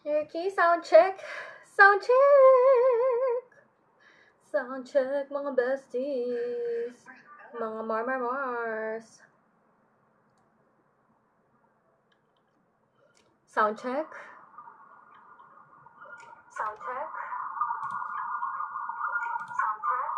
Okay, sound check. Sound check. Sound check, mga besties. Mga Mars. Sound check. Sound check. Sound check.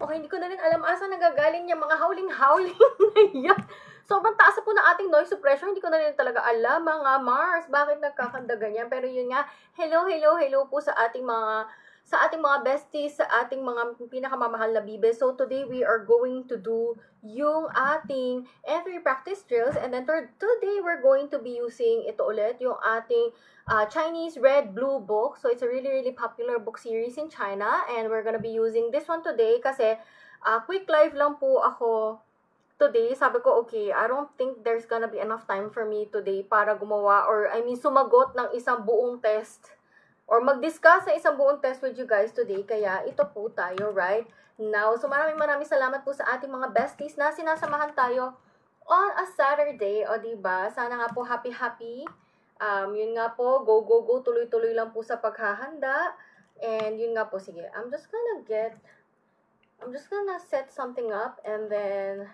Okay, hindi ko na rin alam asa nagagaling yung mga howling-howling na yan. Sobrang taas po ng ating noise suppression. Hindi ko na rin talaga alam, mga Mars, bakit nagkakanda ganyan. Pero yun nga, hello po sa ating mga besties, sa ating mga pinakamamahal na bibe. So today we are going to do yung ating every practice drills. And then today we're going to be using ito ulit, yung ating Chinese Red Blue book. So it's a really popular book series in China, and we're gonna be using this one today kasi quick live lang po ako today. Sabi ko, okay, I don't think there's gonna be enough time for me today para gumawa or sumagot ng isang buong test or mag-discuss sa isang buong test with you guys today. Kaya ito po tayo right now. So maraming salamat po sa ating mga besties na sinasamahan tayo on a Saturday. O diba? Sana nga po happy. Yun nga po, go, tuloy-tuloy lang po sa paghahanda. And yun nga po, sige, I'm just gonna set something up and then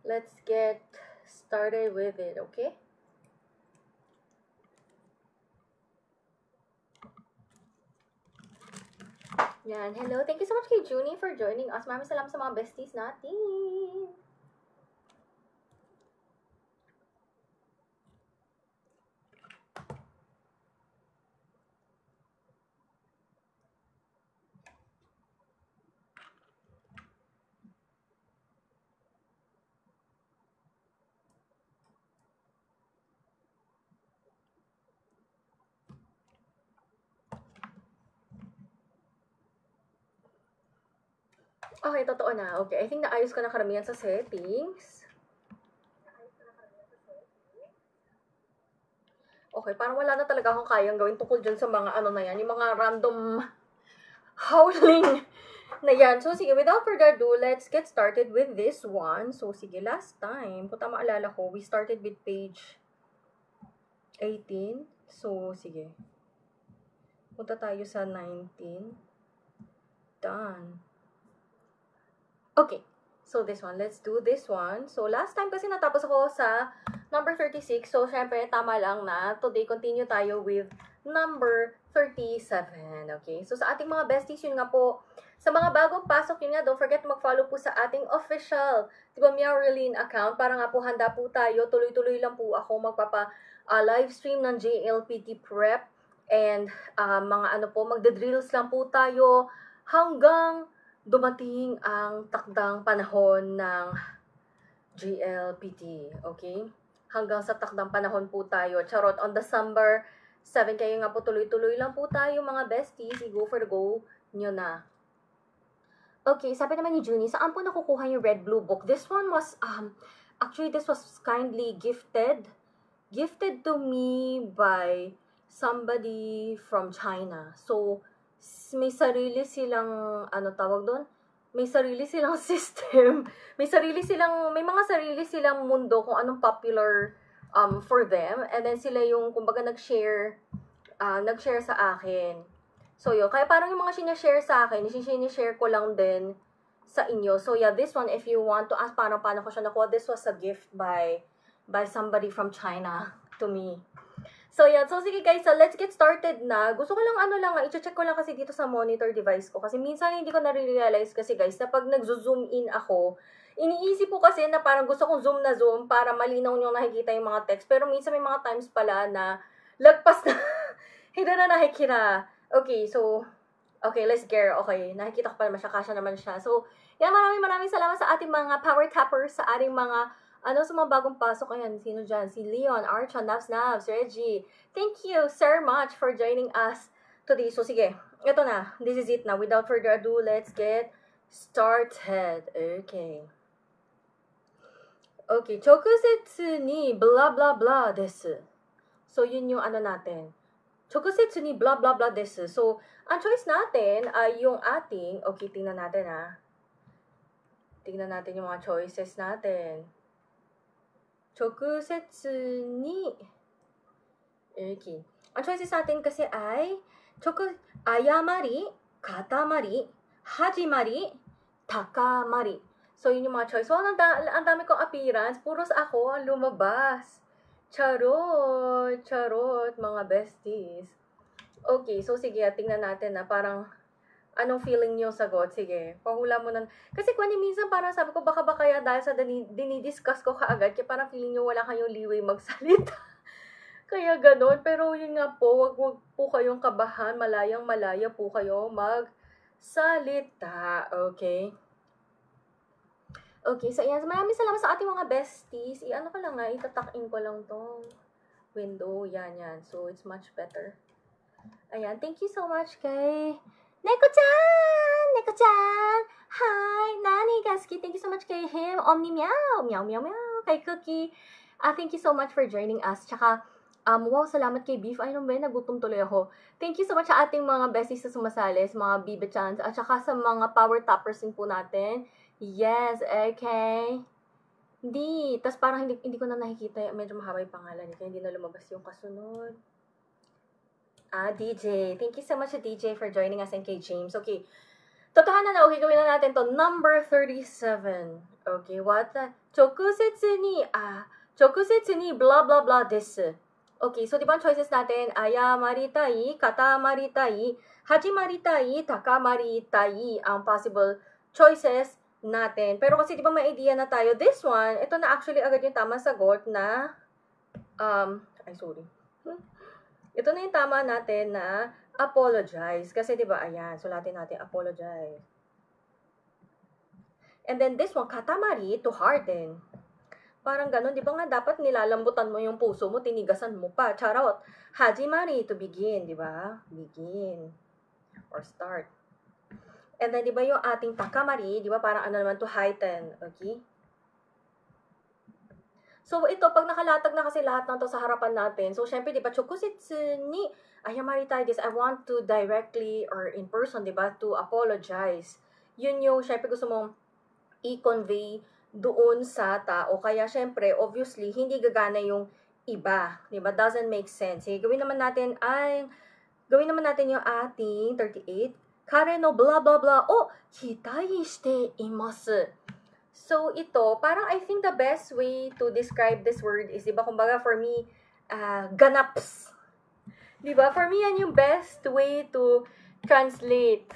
let's get started with it, okay? Yan, hello. Thank you so much kay Junie for joining us. Maraming salamat sa mga besties natin. Okay, totoo na. Okay, I think naayos ko na karamihan sa settings. Okay, parang wala na talaga akong kayang gawin tungkol dyan sa mga ano na yan, yung mga random howling na yan. So, sige, without further ado, let's get started with this one. So, sige, last time, kung tama alala ko, we started with page 18. So, sige. Punta tayo sa 19. Done. Okay. So, this one. Let's do this one. So, last time kasi natapos ako sa number 36. So, syempre, tama lang na today continue tayo with number 37. Okay? So, sa ating mga besties, yun nga po, sa mga bagong pasok, yun nga, don't forget mag-follow po sa ating official, diba, Meowralyn account. Para nga po, handa po tayo. Tuloy-tuloy lang po ako live stream ng JLPT Prep. And, magde-drills lang po tayo hanggang dumating ang takdang panahon ng GLPT, okay? Hanggang sa takdang panahon po tayo. Charot, on December 7, kayo nga po tuloy-tuloy lang po tayo mga besties. I-go for the go nyo na. Okay, sabi naman ni Junie, saan po nakukuha yung Red Blue book? This one was, actually this was kindly gifted to me by somebody from China. So, may sarili silang, may sarili silang system, may mga sarili silang mundo kung anong popular for them. And then sila yung, kumbaga, nag-share sa akin. So, yun. Kaya parang yung mga sinashare sa akin, sinashare ko lang din sa inyo. So, yeah, this one, if you want to ask paano ko siya nakuha, this was a gift by somebody from China to me. So, yan. So, sige guys, let's get started na. Gusto ko lang i-check ko lang kasi dito sa monitor device ko. Kasi minsan hindi ko nare-realize kasi guys, na pag nag-zoom in ako, iniisip ko kasi na parang gusto kong zoom na zoom para malinaw nyo nakikita yung mga text. Pero minsan may mga times pala na lagpas na, hindi na nakikita. Okay, so, Okay, let's gear. Okay, nakikita ko pa naman siya, kasya naman siya. So, yan, maraming salamat sa ating mga power tappers, sa ating mga, sa mga bagong pasok. Ayan, sino dyan? Si Leon, Archa, Navs, Reggie. Thank you so much for joining us today. So, sige, ito na. This is it now. Without further ado, let's get started. Okay. Okay, chokusetsu ni blah blah blah desu. So, yun yung natin. Chokusetsu ni blah blah blah desu. So, ang choice natin ay yung ating, okay, tingnan natin Tingnan natin yung mga choices natin. Chokusetsu ni, okay. Ang choices natin kasi ay, ayamari, katamari, hajimari, takamari. So, yun yung mga choice. So, ang dami kong appearance. Puros ako ang lumabas. Charot, mga besties. Okay, so sige, tingnan natin parang anong feeling nyo sagot. Sige, pahula mo na. Kasi kung minsan parang sabi ko, baka kaya dahil sa dinidiscuss ko kaagad, kaya parang feeling nyo wala kayong leeway magsalita. Kaya ganun. Pero yun nga po, wag po kayong kabahan. Malaya po kayo magsalita. Okay? Okay, so yan. Maraming salamat sa ating mga besties. Ko lang itatak-in ko lang tong window. Yan. So, it's much better. Ayan, thank you so much kay Neko-chan! Hi! Nani Gaski, thank you so much kay him. Omni Meow! Meow, meow, meow! Kay Cookie. Thank you so much for joining us. Tsaka, wow, salamat kay Beef. Ay, nagutom tuloy ako. Thank you so much sa ating mga besties sa sumasali, sa mga Bibe-chans, at tsaka sa mga power tappers din po natin. Yes, okay. Hindi. Tapos parang hindi ko na nakikita. Medyo mahaba yung pangalan. Kaya hindi na lumabas yung kasunod. DJ. Thank you so much, DJ, for joining us and kay James. Okay. Totohanan na, okay, gawin na natin to. Number 37. Okay, what the? Chokusetsu ni blah blah blah desu. Okay, so di ba ang choices natin? Ayamaritai, katamaritai, hajimaritai, takamaritai ang possible choices natin. Pero kasi di ba may idea na tayo, this one, ito na actually agad yung tamang sagot na, ito na yung tama natin na apologize. Kasi diba, ayan, sulatin natin, apologize. And then this one, katamari, to harden. Parang ganun, diba nga, dapat nilalambutan mo yung puso mo, tinigasan mo pa. Charot. Hajimari, to begin, diba? Begin. Or start. And then, diba yung ating takamari, diba, parang naman, to heighten. Okay? So, ito, pag nakalatag na kasi lahat ng to sa harapan natin, so, syempre, di ba, chokusetsu ni ayamaritai desu, I want to directly or in person, di ba, to apologize. Yun yung, syempre, gusto mong i-convey doon sa tao. Kaya, syempre, obviously, hindi gagana yung iba. Di ba? Doesn't make sense. Sige, gawin naman natin yung ating 38. Kare no blah blah blah. Oh, kitai shite imasu. So, ito, parang I think the best way to describe this word is, diba, kumbaga for me, ganaps. Diba? For me, yan yung best way to translate.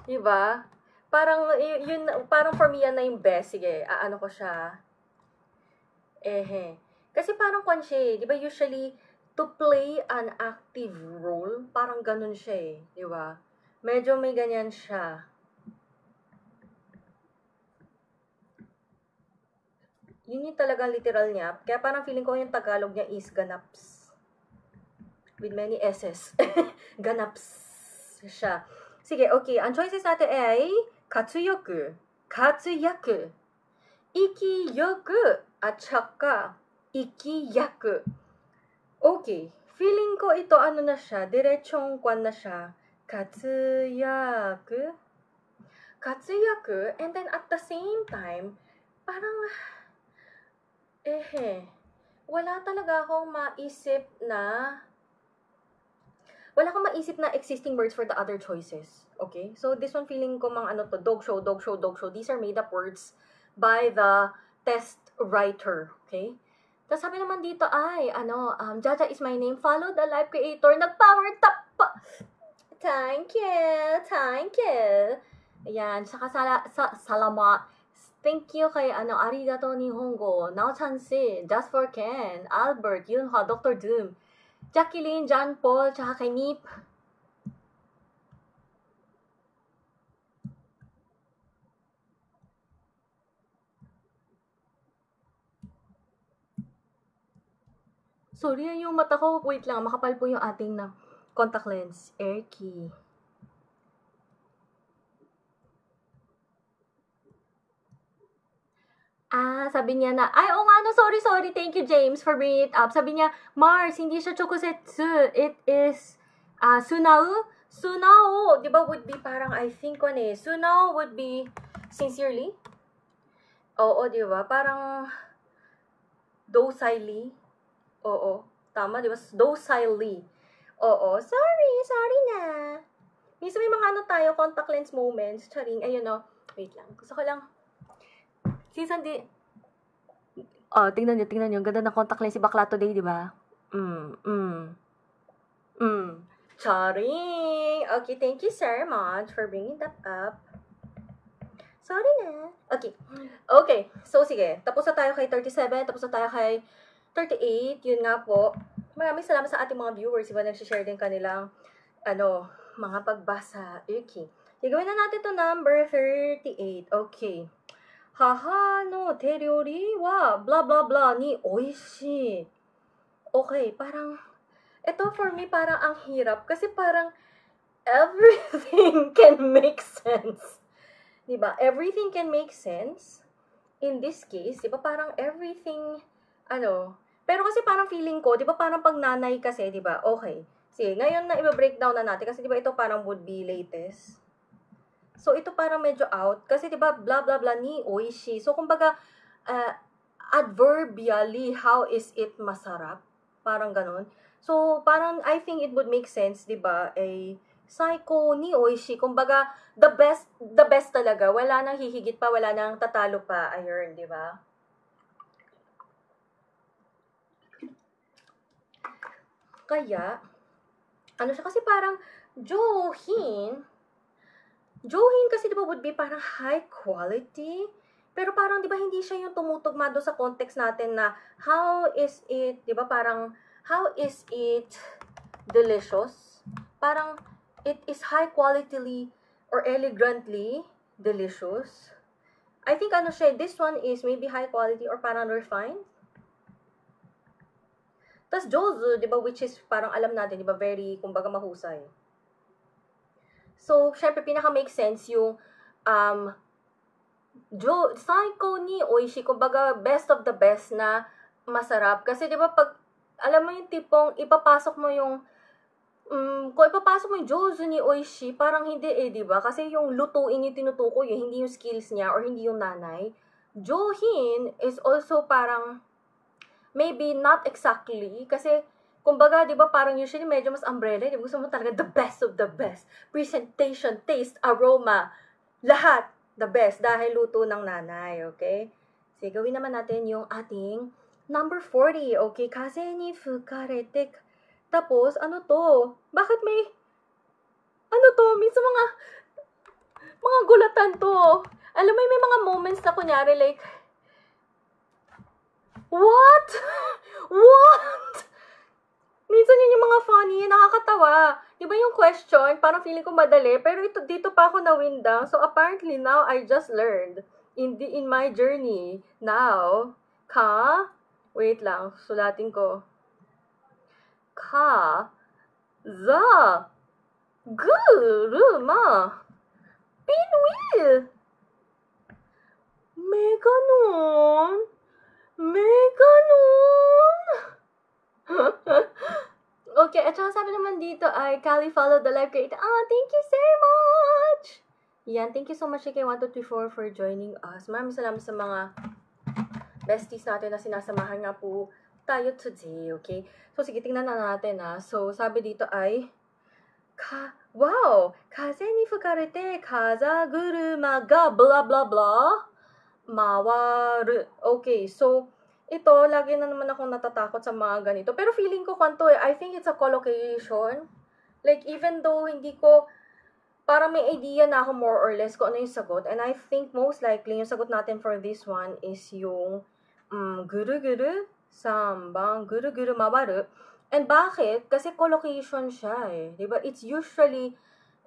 Diba? Parang for me, yan na yung best. Sige, ko siya. Kasi parang siya, diba, usually, to play an active role, parang ganun siya diba? Medyo may ganyan siya. Yun yung talagang literal niya. Kaya parang feeling ko yung Tagalog niya is ganaps. With many S's. Ganaps siya. Sige, okay. Ang choices natin ay katsuyoku, ikiyoku, at saka ikiyaku. Okay. Feeling ko ito na siya, diretsong kwan na siya. Katsuyaku, and then at the same time, parang wala talaga akong maisip na existing words for the other choices. Okay? So, this one feeling ko dog show. These are made up words by the test writer. Okay? Tapos sabi naman dito ay, Jaja is my name. Follow the live creator. Nag-power tap pa. Thank you. Ayan. Saka salamat. Thank you kay arigato nihongo, Nao-chan-si, Just for Ken, Albert, Yunha, Dr. Doom, Jacqueline, John Paul, tsaka kay Nip. Sorry, yung mata ko. Wait lang, makapal po yung ating na contact lens. Airkey. Sabi niya na, ay, oo nga, no, sorry. Thank you, James, for bringing it up. Sabi niya, Mars, hindi siya chokosetsu. It is, sunao? Sunao, di ba, would be parang, I think, sunao would be, sincerely? Oo, di ba? Parang, docilely. Oo, tama, di ba? Docilely. Oo, sorry na. Minsan may mga tayo, contact lens moments, charing, ayun, no. Wait lang, gusto ko lang, season di... tingnan nyo. Ganda ng contact lens si Bakla today, di ba? Charing! Okay, thank you, Sir Mont, for bringing that up. Sorry na. Okay. So, sige. Tapos na tayo kay 37. Tapos na tayo kay 38. Yun nga po. Maraming salamat sa ating mga viewers. Iba nagsishare din kanilang, mga pagbasa. Okay. Gagawin na natin to number 38. Okay. Haha no teryori wa blah blah blah ni oishii. Okay, parang ito for me parang ang hirap kasi parang everything can make sense. 'Di ba? Everything can make sense. In this case, 'di ba parang everything pero kasi parang feeling ko, 'di ba parang pag nanay kasi, 'di ba? Okay. Sige, ngayon na i-breakdown na natin kasi 'di ba ito parang would be latest. So, ito parang medyo out. Kasi, di ba, blah, blah, blah, ni oishi. So, kumbaga, adverbially, how is it masarap? Parang ganun. So, parang, I think it would make sense, di ba, psycho ni oishi. Kumbaga, the best talaga. Wala nang hihigit pa, wala nang tatalo pa. Ayun, di ba? Kaya, siya kasi parang, Johin kasi diba would be parang high quality, pero parang diba hindi siya yung tumutugma doon sa context natin na how is it, diba parang how is it delicious? Parang it is high quality or elegantly delicious. I think siya, this one is maybe high quality or parang refined. Tas jozu, diba, which is parang alam natin, diba, very, kumbaga mahusay. So, syempre, pinaka-make sense yung psycho ni oishi, kumbaga, best of the best na masarap. Kasi, di ba, pag, alam mo yung tipong, ipapasok mo yung, kung ipapasok mo yung jozu ni oishi, parang hindi di ba? Kasi yung lutuin yung tinutukoy, hindi yung skills niya or hindi yung nanay. Johin is also parang, maybe not exactly, kasi, kumbaga, di ba, parang usually medyo mas umbrella, di ba, gusto mo talaga the best of the best. Presentation, taste, aroma, lahat, the best, dahil luto ng nanay, okay? Sige, gawin naman natin yung ating number 40, okay? Kaze ni fukarete. Tapos, to? Bakit may, to? Minsan mga gulatan to. Alam mo, may mga moments na kunyari, like, what? Minsan yun yung mga funny, nakakatawa. Di ba yung question, parang feeling ko madali, pero dito pa ako nawindang. So apparently now, I just learned in my journey. Now, wait lang, sulatin ko. Guruma, pinwheel. Meganon. Okay, at saka sabi naman dito ay Kali follow the live creator. Thank you so much! Yan, thank you so much kay 1234 for joining us. Maraming salamat sa mga besties natin na sinasamahan nga po tayo today, okay? So, sige, tingnan na natin So, sabi dito ay wow! Kaze ni fukarete kaza guruma ga blah blah blah mawaru. Okay, so ito, lagi na naman akong natatakot sa mga ganito. Pero feeling ko I think it's a collocation. Like, even though hindi ko, parang may idea na ako more or less kung ano yung sagot. And I think most likely, yung sagot natin for this one is yung guru-guru, sambang, guru-guru, mawaru. And bakit? Kasi collocation siya Diba? It's usually,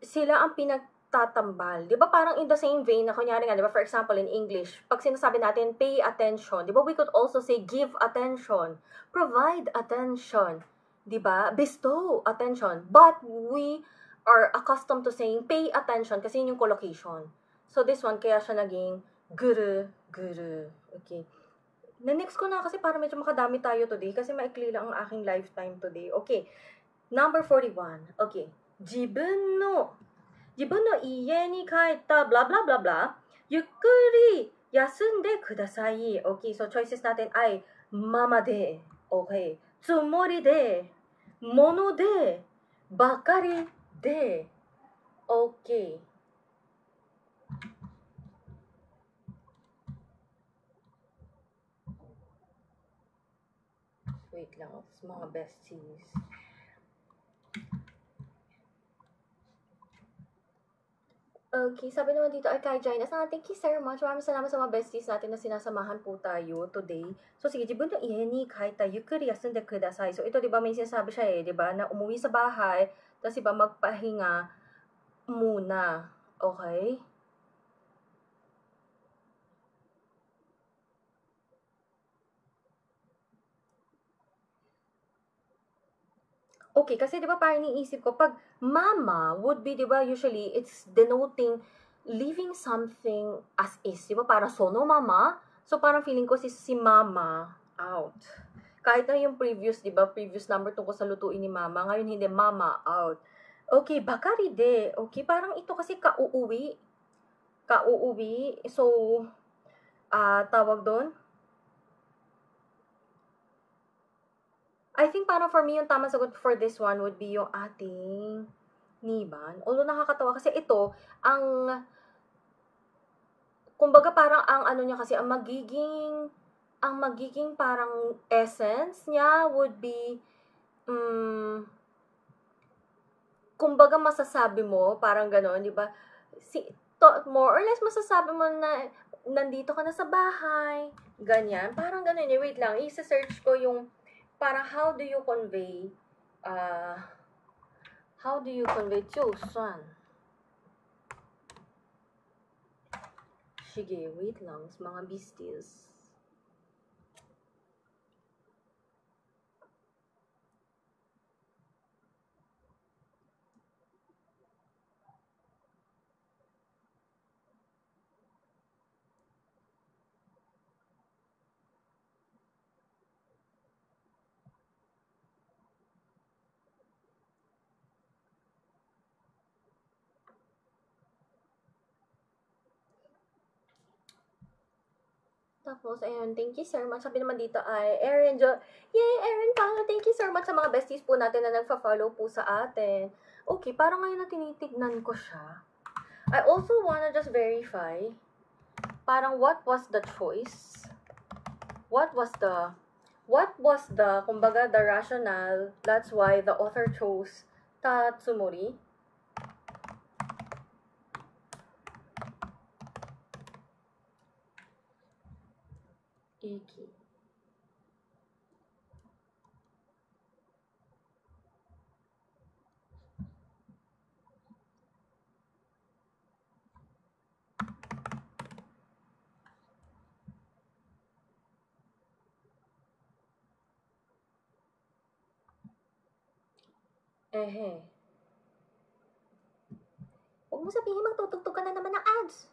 sila ang magtatambal. Di ba parang in the same vein na kunyari nga, di ba for example in English, pag sinasabi natin pay attention, di ba we could also say give attention, provide attention, di ba? Bestow attention. But we are accustomed to saying pay attention kasi yun yung collocation. So this one, kaya siya naging guru. Okay. Na-next ko na kasi para medyo makadami tayo today kasi maikli lang ang aking lifetime today. Okay. Number 41. Okay. 自分の家に帰ったblah blah blah blah ゆっくり休んでください okay so choices natin ay mama de okay つもりでものでばかりで okay wait lang mga besties. Okay, sabi naman dito ay kay Jaina. Thank you so much. Maraming salamat sa mga besties natin na sinasamahan po tayo today. So, sige, jibun no ie ni kahita yukuri yasunde kudasai. So, ito, di ba, may sinasabi siya di ba, na umuwi sa bahay, tapos, di ba, magpahinga muna. Okay? Okay, kasi di ba parang iniisip ko, pag mama would be, di ba, usually, it's denoting leaving something as is. Di ba, parang sono mama? So, parang feeling ko si mama out. Kahit na yung previous, di ba, previous number tungkol sa lutuin ni mama, ngayon hindi mama out. Okay, bakari de. Okay, parang ito kasi kauuwi. So, tawag doon, I think parang for me, yung tamang sagot for this one would be yung ating Niban. Although nakakatawa kasi ito, kumbaga parang ang ano niya kasi, ang magiging parang essence niya would be, kumbaga masasabi mo, parang gano'n, di ba? More or less masasabi mo na nandito ka na sa bahay, ganyan. Parang gano'n. Wait lang, isa-search ko yung parang how do you convey 就算 sige, wait lang, mga besties. Tapos, ayun, thank you so much. Sabi naman dito ay, Erin, yay, Erin pala, thank you so much sa mga besties po natin na nagfa-follow po sa atin. Okay, parang ngayon na tinitignan ko siya. I also wanna just verify, parang what was the choice? What was the, kumbaga, the rationale, that's why the author chose Tatsumori. Iki. Huwag mo sabihin magtutugtog ka na naman ng ads.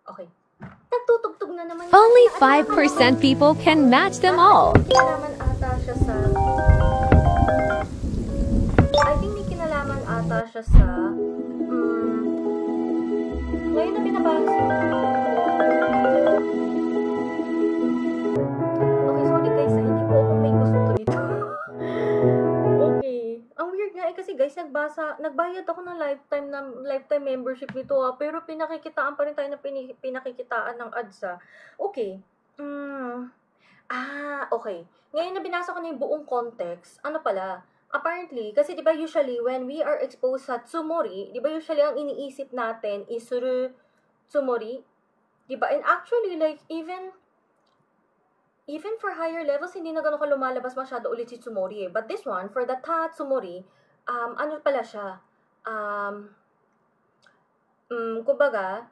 Okay. Nagtutugtog na naman. Only 5% people can match them all. May kinalaman ata siya sa... I think may kinalaman ata siya sa... ngayon na binabasa. Okay, sorry guys, hindi po ako may gusto dito. Okay. Ang weird nga kasi guys, nagbayad ako ng lifetime membership nito pero pinakikitaan pa rin tayo na pinakikitaan ng ads Okay. Okay. Ngayon na binasa ko na yung buong context, ano pala, apparently, kasi diba usually when we are exposed sa tsumori, diba usually ang iniisip natin is suru tsumori, diba? And actually, like, even for higher levels, hindi na gano'n ka lumalabas masyado ulit si tsumori But this one, for the ta tsumori, ano pala siya, kumbaga,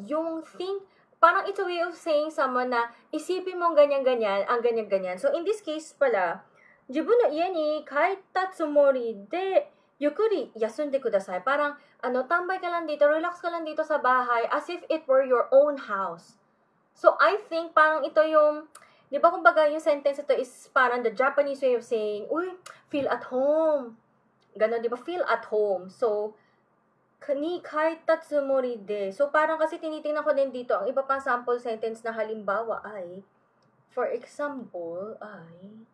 yung think, parang it's a way of saying someone na isipin mong ganyan-ganyan, ang ganyan-ganyan. So, in this case pala, 自分の家に帰ったつもりで、ゆっくり休んでください. Parang, tambay ka lang dito, relax ka lang dito sa bahay, as if it were your own house. So, I think, parang ito yung, di ba kumbaga yung sentence ito is parang the Japanese way of saying, uy, feel at home. Ganon, di ba? Feel at home. So, ni kaita tsumori de. So, parang kasi tinitingnan ko din dito, ang iba pang sample sentence na halimbawa ay, for example, ay,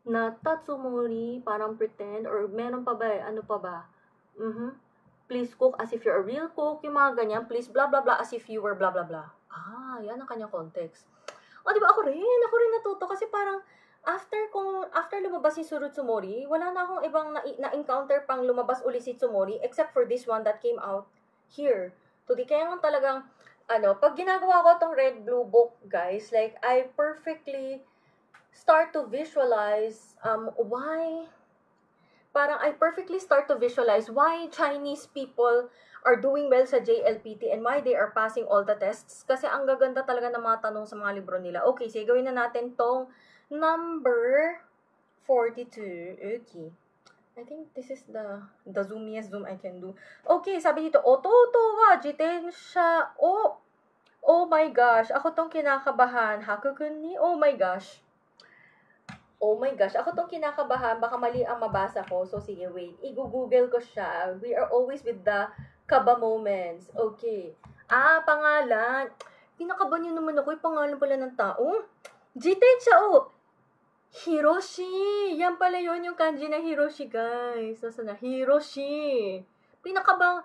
natatsumori, parang pretend, or meron pa ba, ano pa ba? Please cook as if you're a real cook, yung mga ganyan, please blah blah blah as if you were blah blah blah. Yan ang kanyang context. O, di ba ako rin natuto kasi parang, after lumabas si Tsurutsumori, wala na akong ibang na-encounter pang lumabas uli si Tsumori, except for this one that came out here. Today, kaya nga talagang, pag ginagawa ko tong Red Blue Book, guys, like, I perfectly start to visualize, why Chinese people are doing well sa JLPT and why they are passing all the tests. Kasi ang gaganda talaga ng mga tanong sa mga libro nila. Okay, sige, gawin na natin tong number 42. Okay. I think this is the zoomiest zoom I can do. Okay, sabi dito, ototo wa jitensha o. Oh my gosh, ako tong kinakabahan. Hakukun ni, oh my gosh. Oh my gosh, ako tong kinakabahan. Baka mali ang mabasa ko. So, sige, wait. I-google ko siya. We are always with the kaba moments. Okay. Pangalan. Pinakaban niyo naman ako. Yung pangalan pala ng tao. Jitensha o. Hiroshi. Yan pala yun yung kanji na Hiroshi, guys. Nasaan na? Hiroshi. Pinakaba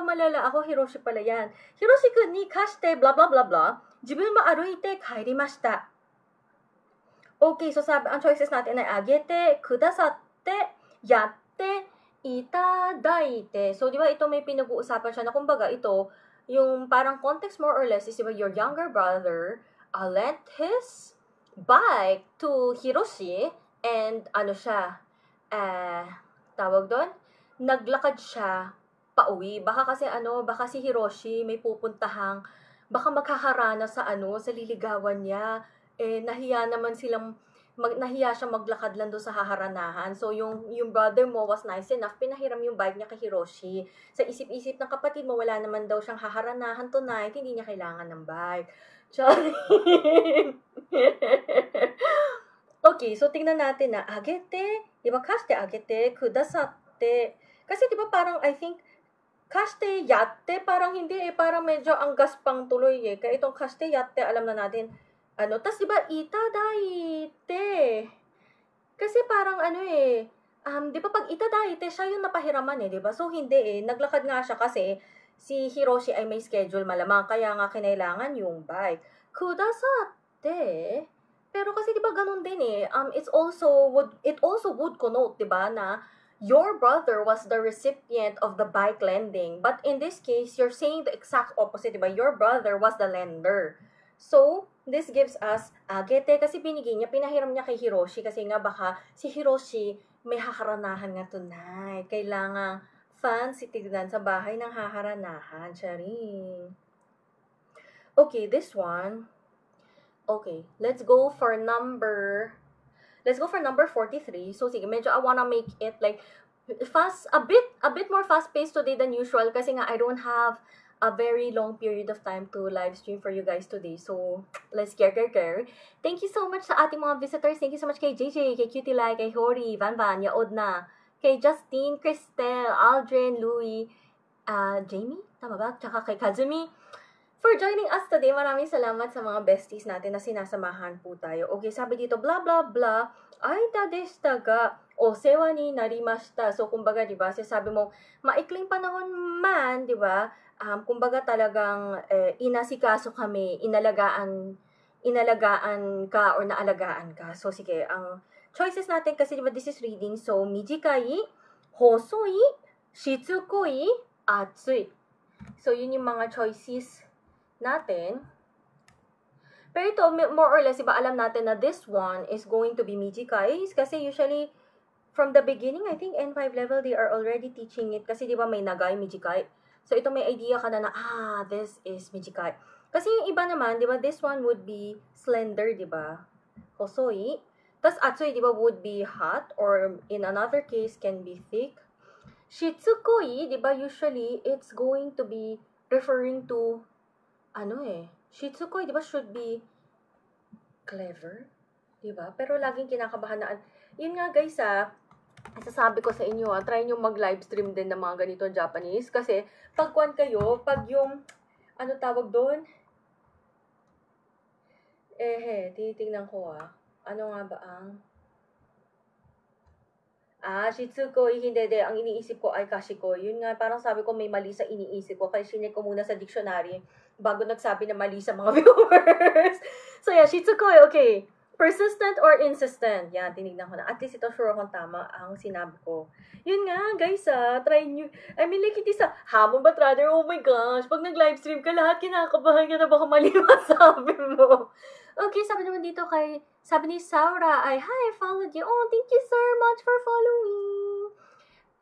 malala ako. Hiroshi pala yan. Hiroshi kun ni kashite blah blah blah blah. Jibun mo aruite kairimashita. Okay, so sabi, ang choices natin ay agete, kudasatte, yatte, itadaite. So, di ba ito may pinag-uusapan siya na kumbaga ito, yung parang context more or less is, di ba, your younger brother lent his bike to Hiroshi and tawag doon, naglakad siya pauwi. Baka si Hiroshi may pupuntahang, baka magkaharana sa liligawan niya. Nahiya siyang maglakad lang doon sa haharanahan. So, yung brother mo was nice enough, pinahiram yung bike niya kay Hiroshi. Sa isip-isip ng kapatid mo, wala naman daw siyang haharanahan tonight, hindi niya kailangan ng bike. Okay, so tingnan natin na, agete, diba, kashite agete, kudasatte. Kasi diba parang, I think, kashite yatte, parang hindi parang medyo ang gaspang tuloy Kaya itong kashite yatte, alam na natin, tas diba, itadaite. Kasi parang diba pag itadaite, siya yung napahiraman diba? So, hindi naglakad nga siya kasi si Hiroshi ay may schedule malamang, kaya nga kinailangan yung bike. Kudasatte. Pero kasi diba ganun din it also would connote, diba, na your brother was the recipient of the bike lending. But in this case, you're saying the exact opposite, diba? Your brother was the lender. So, this gives us agete kasi pinahiram niya kay Hiroshi kasi nga baka si Hiroshi may haharanahan nga tonight. Kailangan fancy tignan sa bahay ng haharanahan. Charing. Okay, this one. Okay, let's go for number 43. So, sige, medyo I wanna make it like fast, a bit more fast-paced today than usual kasi nga I don't have a very long period of time to live stream for you guys today. So, let's care. Thank you so much sa ating mga visitors. Thank you so much kay JJ, kay Cutie Lai, kay Hori, Van, Yaod na, kay Justine, Cristel, Aldrin, Louie, Jamie, tama ba? Tsaka kay Kazumi. For joining us today, maraming salamat sa mga besties natin na sinasamahan po tayo. Okay, sabi dito, blah, blah, blah, aita deshita ga osewa ni narimashita. So, kumbaga, di ba, sabi mo, maikling panahon man, di ba, kumbaga talagang inasikaso kami, inalagaan ka or naalagaan ka. So, sige, ang choices natin kasi, di ba, this is reading. So, mijikai, hosoi, shitsukoi, atsui. So, yun yung mga choices natin. Pero ito, more or less, iba alam natin na this one is going to be mijikai kasi usually from the beginning, I think N5 level, they are already teaching it. Kasi di ba may Nagai, Mijikai. So ito may idea ka na this is Mijikai. Kasi yung iba naman, di ba, this one would be slender, di ba? Hosoi. Tas Atsui, di ba, would be hot, or in another case, can be thick. Shitsukoi, di ba, usually, it's going to be referring to, Shitsukoi, di ba, should be clever, di ba? Pero laging kinakabahan na, yun nga guys sasabi ko sa inyo try nyo mag-livestream din ng mga ganito Japanese, kasi pag kayo, pag yung, tawag doon? Titingnan ko ano nga ba ang Shitsukoi, hindi, ang iniisip ko ay Kashikoi. Yun nga, parang sabi ko may mali sa iniisip ko, kaya sinek ko muna sa dictionary bago nagsabi na mali sa mga viewers. So yeah, Shitsukoi, okay. Persistent or insistent? Yan, tinignan ko na. At least ito sure akong tama ang sinabi ko. Yun nga, guys, try nyo. I mean, like, hindi sa hamon but rather, oh my gosh, pag nag-livestream ka, lahat kinakabahan ka na baka mali masabi mo. Okay, sabi naman dito sabi ni Saura ay, hi, I followed you. Oh, thank you so much for following.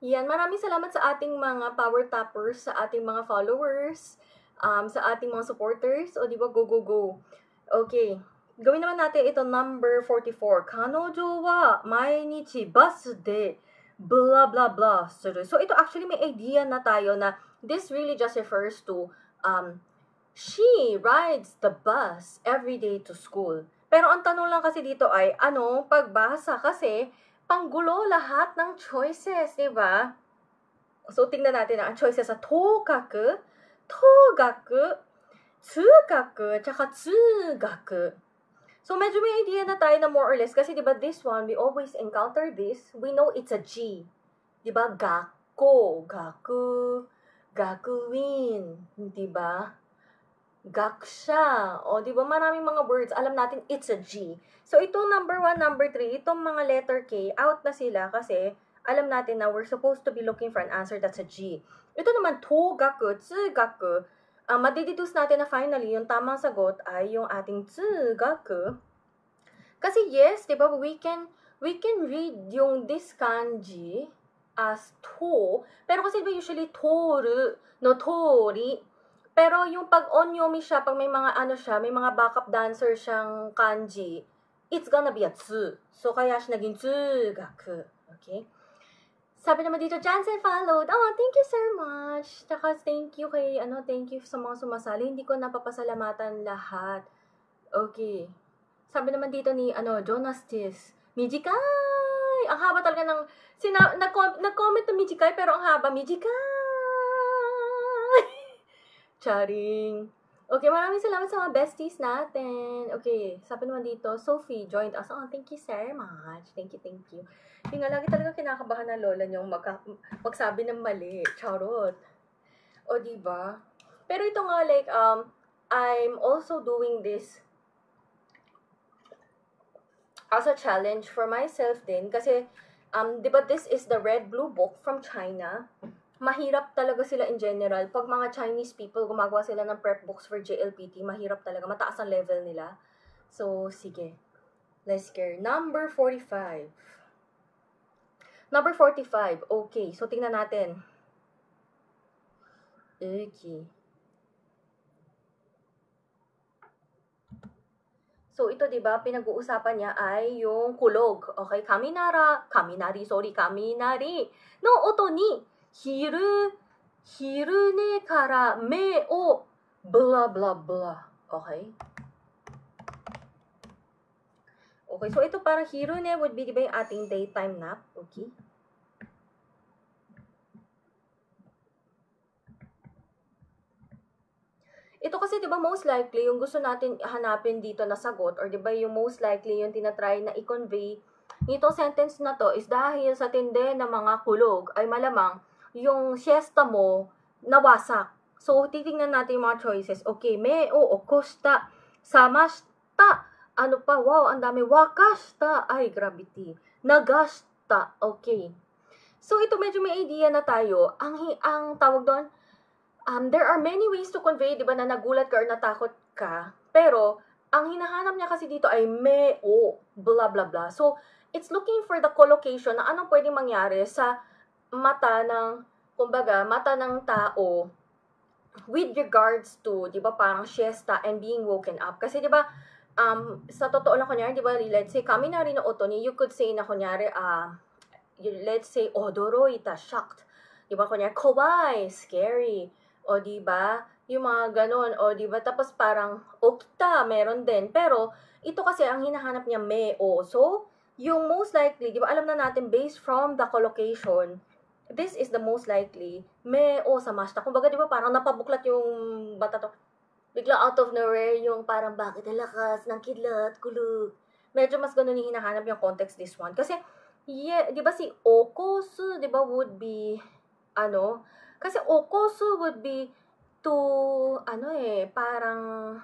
Yan, maraming salamat sa ating mga power tappers, sa ating mga followers, sa ating mga supporters. O, di ba, go, go, go. Okay. Gawin naman natin ito, number 44. Kanojo wa mainichi bus de blah blah blah suru. So ito actually may idea na tayo na this really just refers to she rides the bus every day to school. Pero ang tanong lang kasi dito ay pagbasa, kasi panggulo lahat ng choices, di ba? So tingnan natin ang choices sa togaku, tsugaku, tsaka tsugaku. So, medyo may idea na tayo na more or less. Kasi, di ba, this one, we always encounter this. We know it's a G. Di ba? Gakko, gaku, gakuin. Di ba? Gaksha. O, di ba? Maraming mga words. Alam natin, it's a G. So, itong number 1, number 3, itong mga letter K, out na sila kasi alam natin na we're supposed to be looking for an answer that's a G. Ito naman, togaku, tsugaku, madideduce natin na finally, yung tamang sagot ay yung ating tsugaku. Kasi yes, di ba, we can read yung this kanji as to, pero kasi diba usually toru, no tori. Pero yung pag onyomi siya, pag may mga may mga backup dancer siyang kanji, it's gonna be a tsu. So kaya siya naging tsugaku. Okay? Sabi naman dito, Jansen followed. Oh, thank you so much. Tsaka thank you thank you sa mga sumasali. Hindi ko napapasalamatan lahat. Okay. Sabi naman dito ni, Jonas Tis. Mijikai! Ang haba talaga ng, nag-comment na Mijikai, pero ang haba, Mijikai! Charing. Okay, maraming salamat sa mga besties natin. Okay, sabi naman dito, Sophie joined us. Oh, thank you so much. Thank you. Yung nga, lagi talaga kinakabahan ng lola niyong magsabi ng mali. Charot. O, diba? Pero ito nga, like, I'm also doing this as a challenge for myself din. Kasi, diba, this is the Red Blue Book from China. Mahirap talaga sila in general. Pag mga Chinese people, gumagawa sila ng prep books for JLPT, mahirap talaga. Mataas ang level nila. So, sige. Let's care. Number 45. Number 45. Okay. So, tingnan natin. Okay. So, ito, diba, pinag-uusapan niya ay yung kulog. Okay? Kaminari. No, oto ni, hirune kara me o blah, blah, blah. Okay? Okay, so ito para hirune would be, diba, yung ating daytime nap. Okay? Ito kasi, di ba, most likely, yung gusto natin hanapin dito na sagot, or di ba, yung most likely, yung tinatry na i-convey nitong sentence na to is dahil sa tindi ng mga kulog, ay malamang yung siesta mo nawasak. So, titingnan natin yung mga choices. Okay, me o okoshita, samashita, wow, ang dami, wakashita, ay, gravity, nagashita, okay. So, ito medyo may idea na tayo. Ang tawag doon, there are many ways to convey, di ba, na nagulat ka or natakot ka. Pero, ang hinahanap niya kasi dito ay me o blah, blah, blah. So, it's looking for the collocation na anong pwedeng mangyari sa mata ng, kumbaga, mata ng tao with regards to, di ba, parang siesta and being woken up. Kasi, di ba, sa totoo lang, kunyari, di ba, let's say, kaminari no oto ni, you could say na, kunyari, let's say, odoroi ita, shocked. Di ba, kunyari, kawaii, scary. O, di ba, yung mga ganon. O, di ba, tapos parang, okita, meron din. Pero, ito kasi, ang hinahanap niya, me, o. So, yung most likely, di ba, alam na natin, based from the collocation, this is the most likely, me, o, samashita. Kumbaga, di ba, parang napabuklat yung bata to. Bigla out of nowhere, yung parang, bakit ang lakas ng kidlat, kulog. Medyo mas ganun yung hinahanap yung context this one. Kasi, yeah, di ba si okosu, di ba, would be, kasi okosu would be to, parang,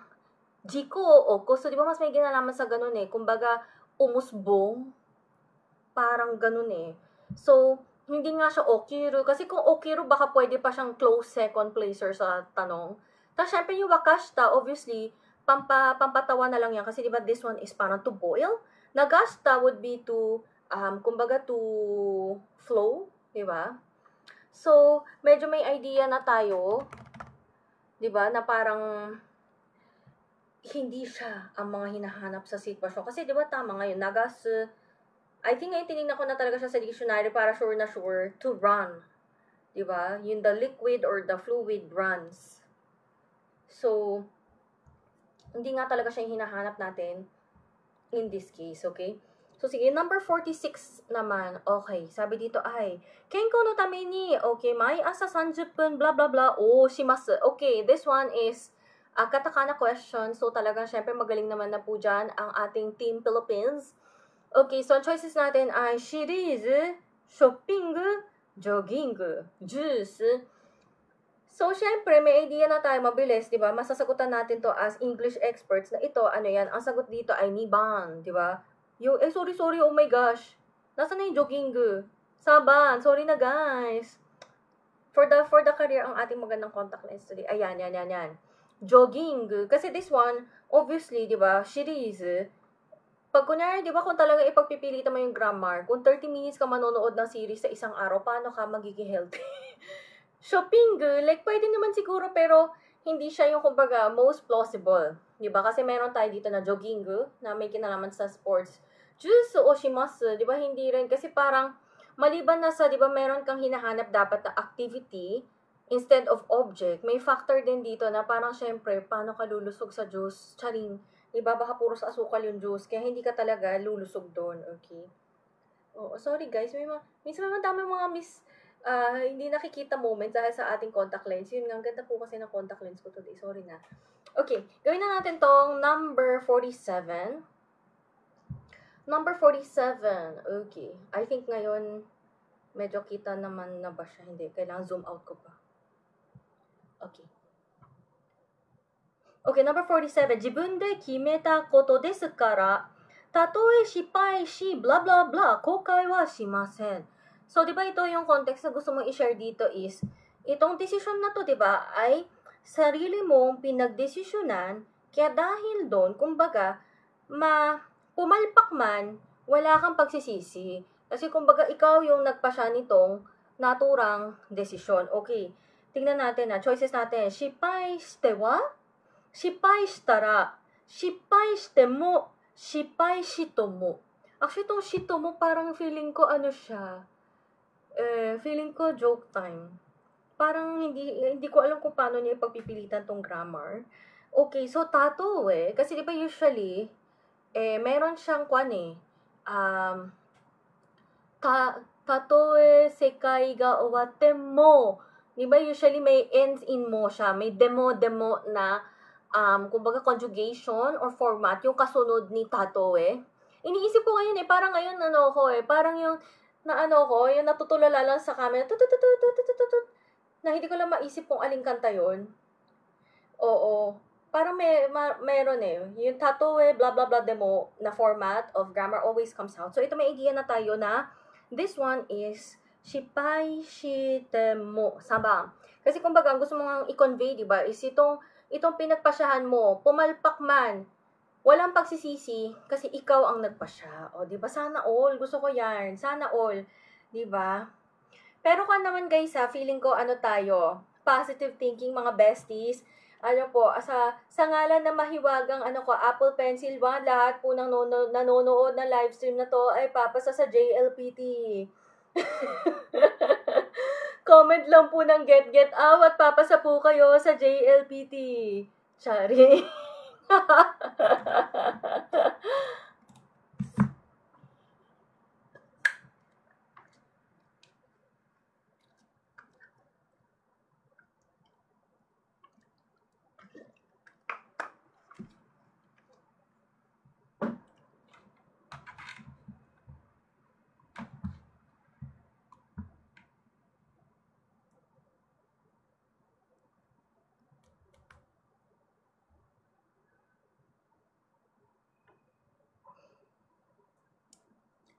jiko, okosu, di ba, mas may ginalaman sa ganun kumbaga, umusbong, parang ganun So, hindi nga siya okiru, kasi kung okiru, baka pwede pa siyang close second placer sa tanong. Tapos, syempre, yung wakashita, obviously, pampatawa na lang yan, kasi di ba, this one is parang to boil. Nagashita would be to, kumbaga, to flow, di ba? So, medyo may idea na tayo, di ba, na parang, hindi siya ang mga hinahanap sa sitwasyon. Kasi, di ba, tama ngayon, nagasu, I think ngayon tinignan ko na talaga siya sa dictionary para sure na sure to run. Di ba? Yung the liquid or the fluid runs. So, hindi nga talaga siya yung hinahanap natin in this case, okay? So, sige, number 46 naman. Okay, sabi dito ay, Kenko no tame ni, okay, mai asa 30 分, blah, blah, blah, shimasu. Okay, this one is katakana question. So, talagang, syempre, magaling naman na po dyan ang ating Team Philippines. Okay, so ang choices natin ay series, shopping, jogging, juice. So, syempre, may idea na tayo, mabilis, di ba? Masasagutan natin to as English experts na ito, yan, ang sagot dito ay niban, di ba? Yung, sorry, oh my gosh. Nasaan na yung jogging? Saban, sorry na guys. For the career, ang ating magandang contact lens today. Ayan. Jogging. Kasi this one, obviously, di ba, series, pag kunyari, di ba, kung talaga ipagpipilitan mo yung grammar, kung 30 minutes ka manonood ng series sa isang araw, paano ka magiging healthy? Shopping, like, pwede naman siguro, pero hindi siya yung, kumbaga, most plausible. Di ba? Kasi meron tayo dito na jogging, na may kinalaman sa sports. Juice o shimasu, di ba? Hindi rin. Kasi parang, maliban na sa, di ba, meron kang hinahanap dapat na activity instead of object, may factor din dito na parang, syempre, paano ka lulusog sa juice? Charing. Diba, baka puro sa asukal yung juice, kaya hindi ka talaga lulusog doon, okay? Oh, sorry guys, minsan may dami mga hindi nakikita moments dahil sa ating contact lens. Yun nga, ang ganda po kasi ng contact lens ko today, sorry na. Okay, gawin na natin tong number 47. Number 47, okay. I think ngayon, medyo kita naman na ba siya? Hindi, kailangan zoom out ko pa. Okay. Okay, number 47. 自分で決めたことですから、たとえ失敗し、blah blah blah, 後悔はしません. So, di ba ito yung context na gusto mong i-share dito is, itong decision na to, di ba, ay sarili mong pinagdesisyonan, kaya dahil doon, kumbaga, pumalpak man, wala kang pagsisisi. Kasi kumbaga, ikaw yung nagpasya nitong naturang desisyon. Okay, tingnan natin na, choices natin. 失敗しては? 失敗したら、失敗しても、失敗しとも. Actually, itong shito mo, parang feeling ko, feeling ko joke time. Parang hindi ko alam kung paano niya ipagpipilitan tong grammar. Okay, so tato kasi di ba usually, meron siyang tatoe sekai ga owatte mo. Di ba usually may ends in mo siya, may demo na kumbaga conjugation or format, yung kasunod ni tatoe. Iniisip ko ngayon parang ngayon parang yung yung natutulala lang sa camera, na hindi ko lang maisip kung aling kanta yun. Oo. Parang meron yung tatoe, blah blah blah demo na format of grammar always comes out. So ito may idea na tayo na this one is shippai shite mo. Saba. Kasi kumbaga, gusto mo nga i-convey, diba, is itong pinagpasyahan mo, pumalpak man, walang pagsisisi kasi ikaw ang nagpasya. O, di ba? Sana all. Gusto ko yan. Sana all. Di ba? Pero kung naman guys feeling ko tayo, positive thinking mga besties. Ano po, sa ngalan na mahiwagang Apple Pencil 1, lahat po ng nanonood ng live stream na to ay papasa sa JLPT. Comment lang po ng get out at papasa po kayo sa JLPT. Chari.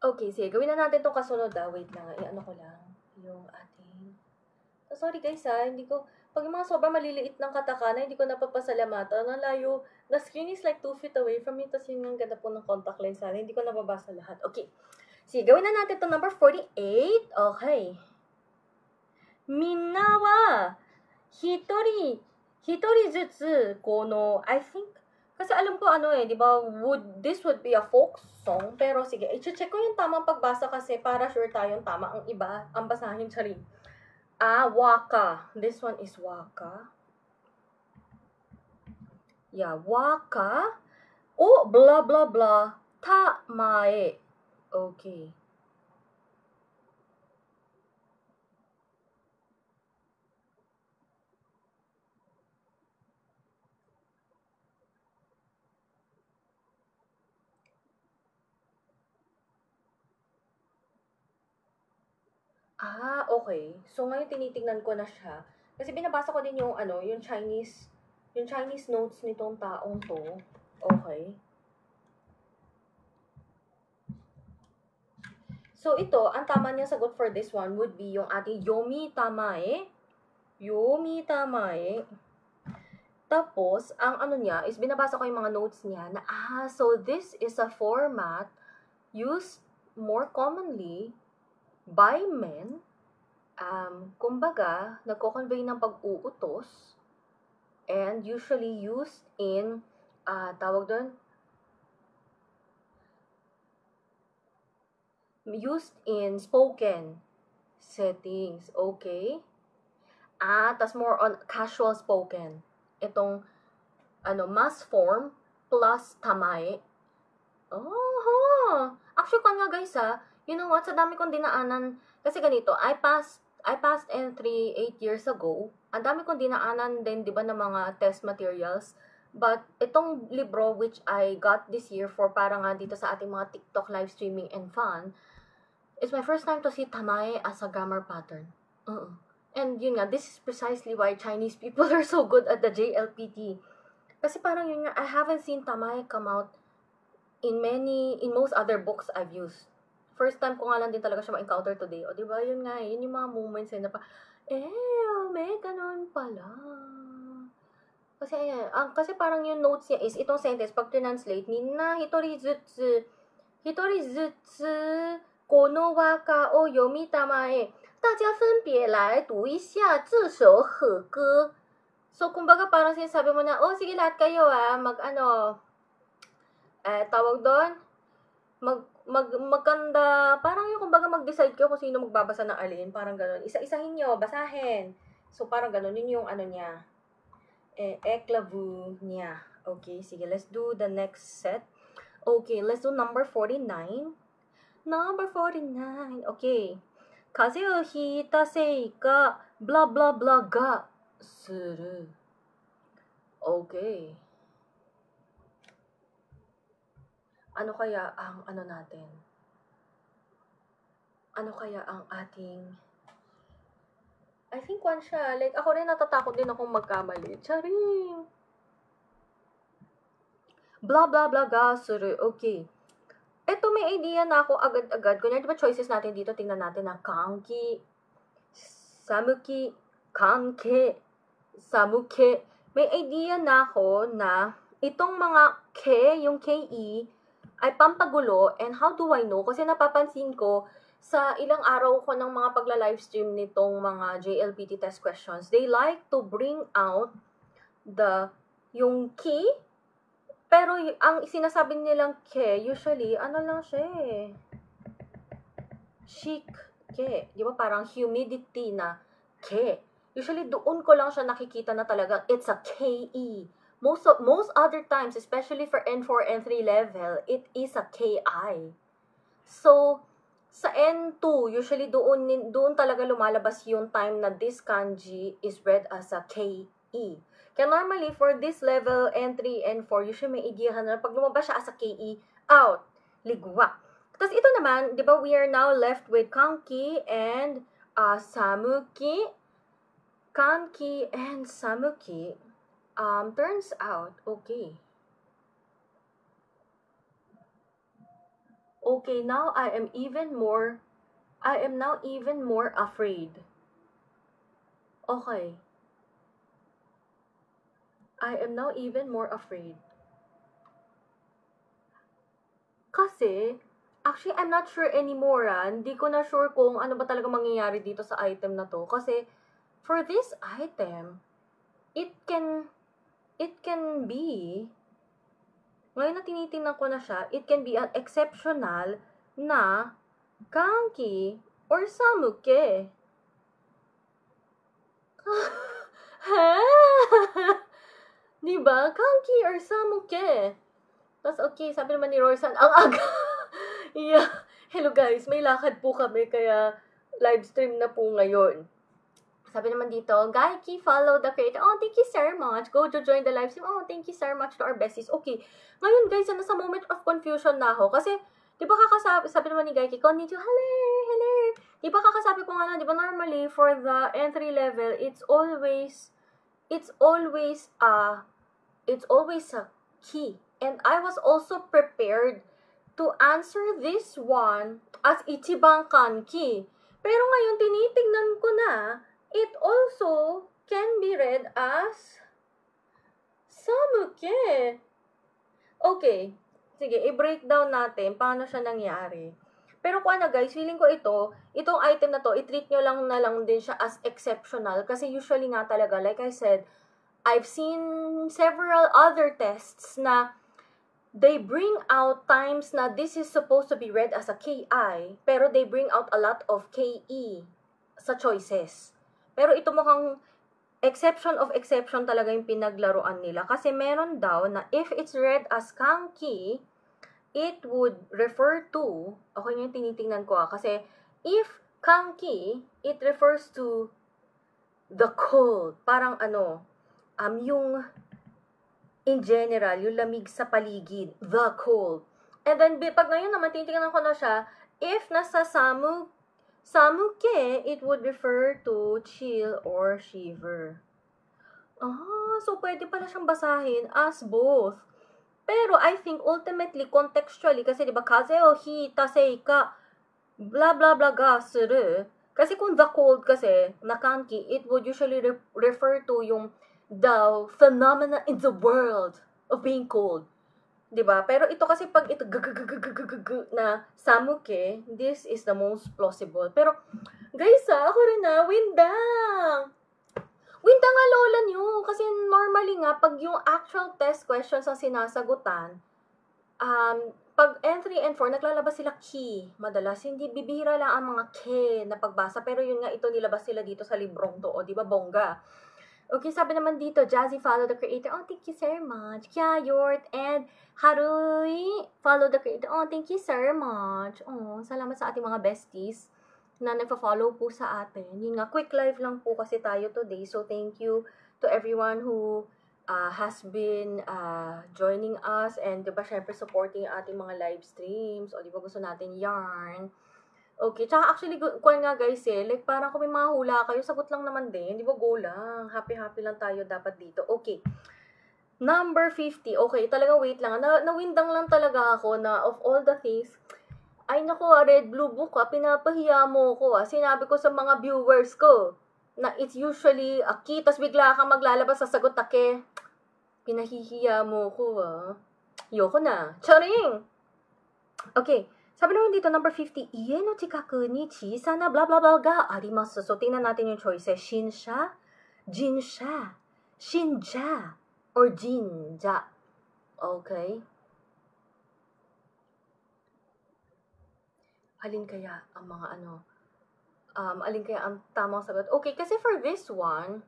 Okay, sige. Gawin na natin itong kasunod Wait lang. Ano ko lang. Yung ating... So, sorry guys hindi ko... Pag yung mga sobrang maliliit ng katakana, hindi ko napapasalamatan. Ang layo. The screen is like 2 feet away from me. Tapos yun yung ganda po ng contact lens sana. Hindi ko nababasa lahat. Okay. Sige, gawin na natin itong number 48. Okay. Minna wa hitori jutsu kono, I think, kasi alam ko di ba, this would be a folk song, pero sige, i-check ko yung tamang pagbasa kasi para sure tayong tama ang iba, ang basahin, sorry. Waka. This one is waka. Yeah, waka. Blah, blah, blah. Tamae. Okay. Okay. So, ngayon tinitingnan ko na siya. Kasi binabasa ko din yung, yung Chinese notes nitong taong to. Okay. So, ito, ang tama niya sagot for this one would be yung ating yomi tamae. Yomi tamae. Tapos, ang niya is binabasa ko yung mga notes niya na, so this is a format used more commonly by men, kumbaga, nagko-convey ng pag-uutos and usually used in, tawag doon, used in spoken settings, okay? Tas more on casual spoken. Itong, mass form plus tamae. Actually, nga guys you know what, sa dami kong dinaanan, kasi ganito, I passed N3 8 years ago. Ang dami kong dinaanan din, di ba, ng mga test materials. But, itong libro, which I got this year for para nga dito sa ating mga TikTok live streaming and fun, it's my first time to see tamae as a grammar pattern. And yun nga, this is precisely why Chinese people are so good at the JLPT. Kasi parang yun nga, I haven't seen tamae come out in most other books I've used. First time ko nga lang din talaga siya ma-encounter today. O, diba, yun nga, yun yung mga moments na may ganun pala. Kasi, kasi parang yung notes niya is, itong sentence, pag translate, Minna hitori zutsu, kono waka o yomi tamae, 大家分别来读一下这首和歌. So, kumbaga, parang sinasabi mo na, sige, lahat kayo, tawag doon, magkanda, parang yung kumbaga mag-decide kayo kung sino magbabasa ng alin, parang gano'n. Isa-isahin nyo, basahin. So, parang gano'n, yun yung niya. Eklavu niya. Okay, sige, let's do the next set. Okay, let's do number 49. Number 49. Okay. 風邪をひいたせいか、blah blah blah がする. Okay. Ano kaya ang natin? Ano kaya ang ating... I think one siya. Like, ako rin natatakot din akong magkamali. Charing! Blah blah blah ga suru. Okay. Ito, may idea na ako agad-agad. Kunyari, diba choices natin dito, tingnan natin na kanki, samuki, kanke, samuke. May idea na ako na itong mga yung KE, ay pampagulo. And how do I know? Kasi napapansin ko, sa ilang araw ko ng mga pagla-livestream nitong mga JLPT test questions, they like to bring out yung key, pero ang sinasabi nilang usually, ano lang siya chic di ba parang humidity na usually doon ko lang siya nakikita na talagang it's a KE. Most other times, especially for N4, N3 level, it is a KI. So, sa N2, usually doon talaga lumalabas yung time na this kanji is read as a KE. Kaya normally, for this level, N3, N4, usually may ideahan na pag lumabas siya as a KE, out, ligwa. Tapos ito naman, di ba, we are now left with kanki and samuki. Kanki and samuki, turns out, okay, now I am now even more afraid. Okay. I am now even more afraid. Kasi, actually, I'm not sure anymore, hindi ko na sure kung ano ba talaga mangyayari dito sa item na to. Kasi, for this item, it can be, ngayon na tinitingnan ko na siya, it can be an exceptional na kanki or samuke. Diba? Kanki or samuke. Tapos okay, sabi naman ni Roysan, ang aga. Yeah. Hello guys, may lakad po kami, kaya live stream na po ngayon. Sabi naman dito, Gaiki, follow the creator. Oh, thank you so much. Go to join the live stream. Oh, thank you so much to our besties. Okay. Ngayon guys, nasa moment of confusion na ako. Kasi, di ba sabi naman ni Gaiki, konnichiwa, hello. Di ba kakasabi ko nga na, di ba normally, for the entry level, it's always a key. And I was also prepared to answer this one as ichiban kanki. Pero ngayon, tinitingnan ko na, it also can be read as samuke. Okay. Sige, i-breakdown natin paano siya nangyari. Pero kung ano guys, feeling ko itong item na to, i-treat nyo lang na lang din siya as exceptional. Kasi usually nga talaga, like I said, I've seen several other tests na they bring out times na this is supposed to be read as a KI, pero they bring out a lot of KE sa choices. Pero ito mukhang exception of exception talaga yung pinaglaruan nila. Kasi meron daw na if it's read as kanki, it would refer to, okay nga yung tinitingnan ko kasi if kanki, it refers to the cold. Parang yung in general, yung lamig sa paligid, the cold. And then, pag ngayon naman, tinitingnan ko na siya, if nasa samuke, it would refer to chill or shiver. So pwede pala siyang basahin as both. Pero I think ultimately, contextually, kasi diba, kaze o hi tasei ka, blah blah blah ga suru. Kasi kung the cold kasi, na kanki, it would usually refer to yung the phenomena in the world of being cold. Diba? Pero ito kasi pag ito na samuke, this is the most plausible. Pero, guys ako rin windang! Windang nga lola nyo. Kasi normally nga, pag yung actual test questions ang sinasagutan, pag N3, N4, naglalabas sila key. Madalas, hindi bibihira lang ang mga ke na pagbasa. Pero yun nga, ito nilabas sila dito sa librong to. O, diba, bongga? Okay, sabi naman dito, Jazzy, follow the creator. Oh, thank you so much. Kya, Yort, and Harui, follow the creator. Oh, thank you so much. Oh, salamat sa ating mga besties na nagpa-follow po sa atin. Yun nga, quick live lang po kasi tayo today. So, thank you to everyone who has been joining us and, diba, syempre, supporting ating mga live streams. O, diba, gusto natin yarn. Okay, tsaka actually, kung nga guys like parang kung may mga hula kayo, sagot lang naman din, di ba, go lang. Happy lang tayo dapat dito. Okay, number 50. Okay, talagang wait lang. Nawindang lang talaga ako na of all the things, ay naku, red blue book pinapahiya mo ko Sinabi ko sa mga viewers ko na it's usually a key, tas bigla kang maglalabas sa sagot na ke. Pinahihiya mo ko, ah. Yoko na. Charing! Okay. Sabi naman dito, number 50, Ie no chikaku ni chisana blah blah blah ga arimasu. So, tingnan natin yung choices. Shinsha, jinsha, shinja, or jinja. Okay. Alin kaya ang mga alin kaya ang tamang sagot? Okay, kasi for this one,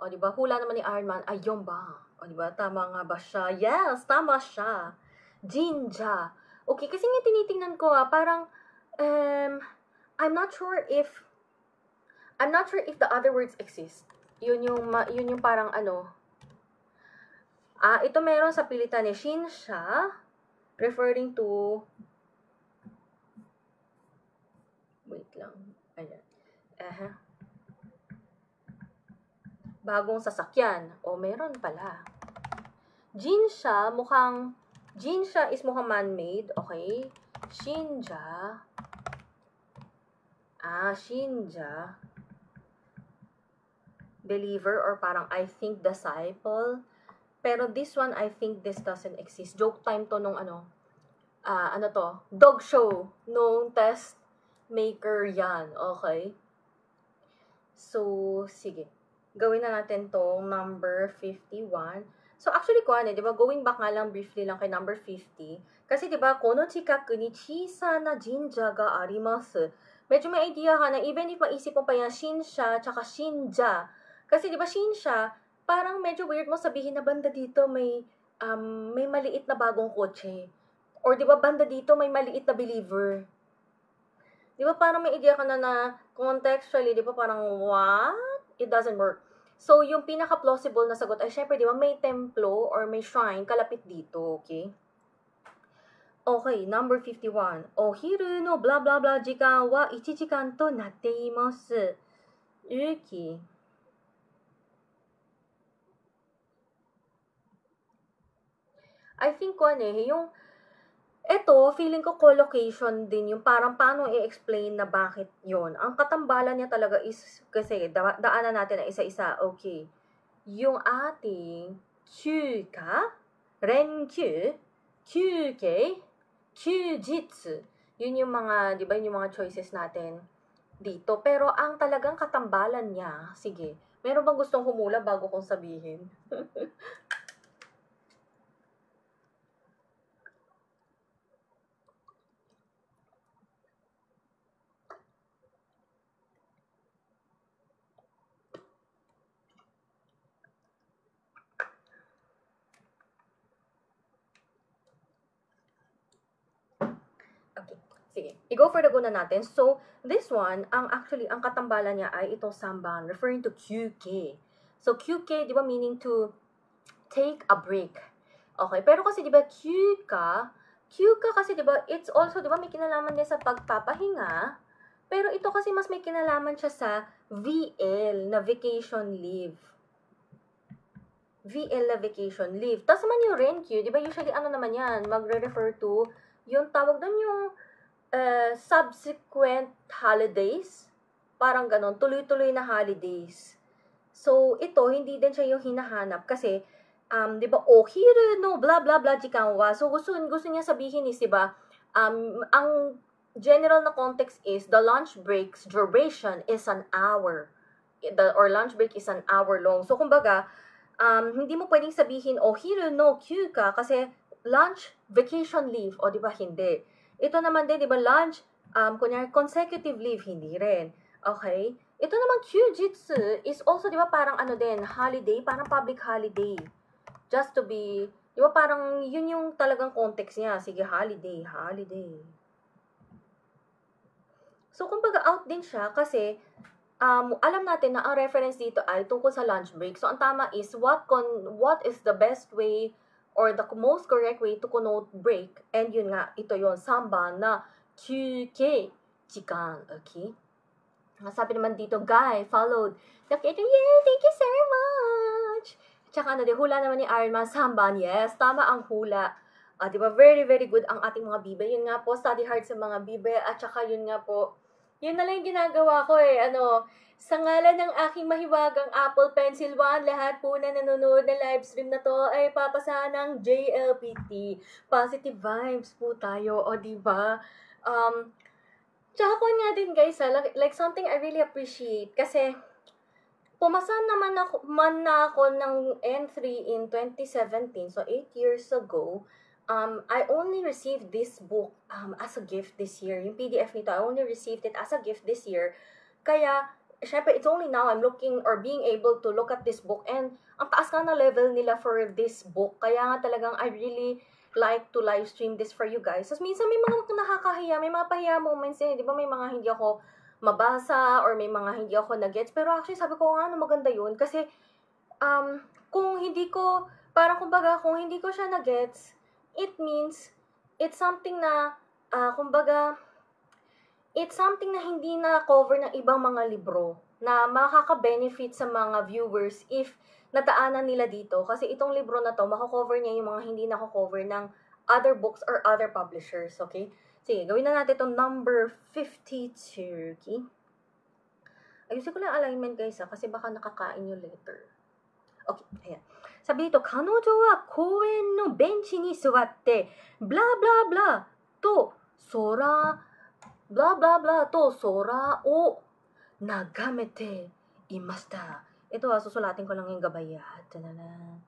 o diba, hula naman ni Iron Man, ayun ba? O diba, tama nga ba siya? Yes, tama siya. Jinja. Okay, kasi nga tinitingnan ko parang, I'm not sure if the other words exist. Yun yung parang ito meron sa pilitan ni Shinsha, referring to, wait lang, ayan, bagong sasakyan, o meron pala. Jinsha is mukhang man-made, okay? Shinja, Shinja, believer, or parang I think disciple. Pero this one, I think this doesn't exist. Joke time to nung dog show, nung test maker yan, okay? So, sige. Gawin na natin tong number 51. So, actually, di ba, going back nga lang briefly lang kay number 50. Kasi, di ba, kono chikaku ni chisana jinja ga arimasu. Medyo may idea ka na, even if maisip mo pa yan, shinsha, tsaka shinja. Kasi, di ba, shinsha, parang medyo weird mo sabihin na banda dito may maliit na bagong kotse. Or, di ba, banda dito may maliit na believer. Di ba, parang may idea ka na contextually, di ba, parang, what? It doesn't work. So, yung pinaka-plausible na sagot ay, syempre, di ba, may templo or may shrine kalapit dito, okay? Okay, number 51. Ohiru no blah blah blah jikan wa 1 jikan to natte imasu. Yuki. I think yung ito, feeling ko collocation din yung parang paano i-explain na bakit yon. Ang katambalan niya talaga is, kasi daanan natin na isa-isa, okay. Yung ating kyuka, renkyu, kyuke, kyujitsu. Yun yung mga, di ba, yung mga choices natin dito. Pero ang talagang katambalan niya, sige, meron bang gustong humula bago kong sabihin? Sige, i-go for the go na natin. So, this one, ang katambalan niya ay itong samban, referring to QK. So, QK, di ba, meaning to take a break. Okay, pero kasi, di ba, QK kasi, di ba, it's also, di ba, may kinalaman din sa pagpapahinga, pero ito kasi mas may kinalaman siya sa VL, na vacation leave. VL na vacation leave. Tapos naman yung renkyu, di ba, usually, naman yan, magre-refer to, yung tawag doon yung, subsequent holidays, parang ganon, tuloy-tuloy na holidays. So, ito, hindi din siya yung hinahanap kasi, di ba, ohiru no, blah, blah, blah, jikan wa. So, gusto niya sabihin is, di ba, ang general na context is, the lunch break's duration is an hour. Or lunch break is an hour long. So, kumbaga, hindi mo pwedeng sabihin, ohiru no, kyuka, kasi lunch, vacation leave, o di ba, hindi. Ito naman din, di ba, lunch, kunyari, consecutive leave, hindi rin. Okay? Ito naman, kyujitsu is also, di ba, parang din, holiday, parang public holiday. Just to be, di ba, parang yun yung talagang context niya. Sige, holiday. So, kumbaga, out din siya kasi, alam natin na ang reference dito ay tungkol sa lunch break. So, ang tama is, what is the best way or the most correct way to connote break, and yun nga, ito yun, samban na kyuke jikan, okay? Sabi naman dito, guy, followed, nakita, yay, thank you so much! Tsaka hula naman ni Iron Man, samban, yes, tama ang hula. Diba, very, very good ang ating mga bibe. Yun nga po, study hard sa mga bibe, at tsaka yun nga po, yun na lang yung ginagawa ko Sa ngalan ng aking mahiwagang Apple Pencil One, lahat po na nanonood ng live stream na to ay papasahan ng JLPT. Positive vibes po tayo, o diba? Tsaka ko nga din guys, like something I really appreciate kasi pumasa naman na ako ng N3 in 2017, so 8 years ago. I only received this book as a gift this year. Yung PDF nito, I only received it as a gift this year. Kaya, syempre, it's only now I'm looking or being able to look at this book, and ang taas nga na level nila for this book. Kaya nga talagang I really like to live stream this for you guys. Tapos minsan may mga nakakahiya, may mga pahiya moments di ba may mga hindi ako mabasa or may mga hindi ako na-gets. Pero actually sabi ko nga maganda yun kasi kung hindi ko, parang kumbaga kung hindi ko siya na-gets, it means it's something na kumbaga it's something na hindi na cover ng ibang mga libro na makaka-benefit sa mga viewers if nataanan nila dito. Kasi itong libro na to, makakover niya yung mga hindi nakakover ng other books or other publishers, okay? Sige, gawin na natin itong number 52, okay? Ayusin ko lang alignment guys, kasi baka nakakain yung letter. Okay, ayan. Sabi dito, 彼女は公園のベンチに座って、blah blah blah と空、blah blah blah と空を眺めていました。Ito susulatin ko lang yung gabaya. Tanana.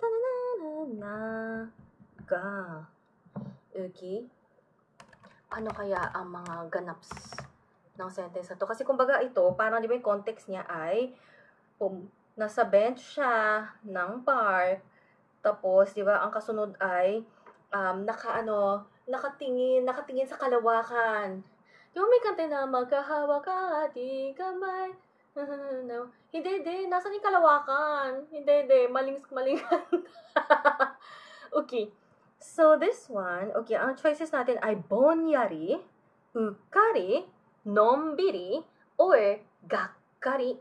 Tanana. Ga. Okay. Ano kaya ang mga ganaps ng sentence na to? Kasi kumbaga ito, parang di ba yung context niya ay nasa bench siya ng park. Tapos, di ba, ang kasunod ay nakatingin sa kalawakan. Di ba may kanta na magkahawak ka ating kamay? No. Hindi. Nasaan yung kalawakan? Hindi. Malingan. Okay. So, this one, okay, ang choices natin ay bonyari, ukari, nombiri, or gakkari.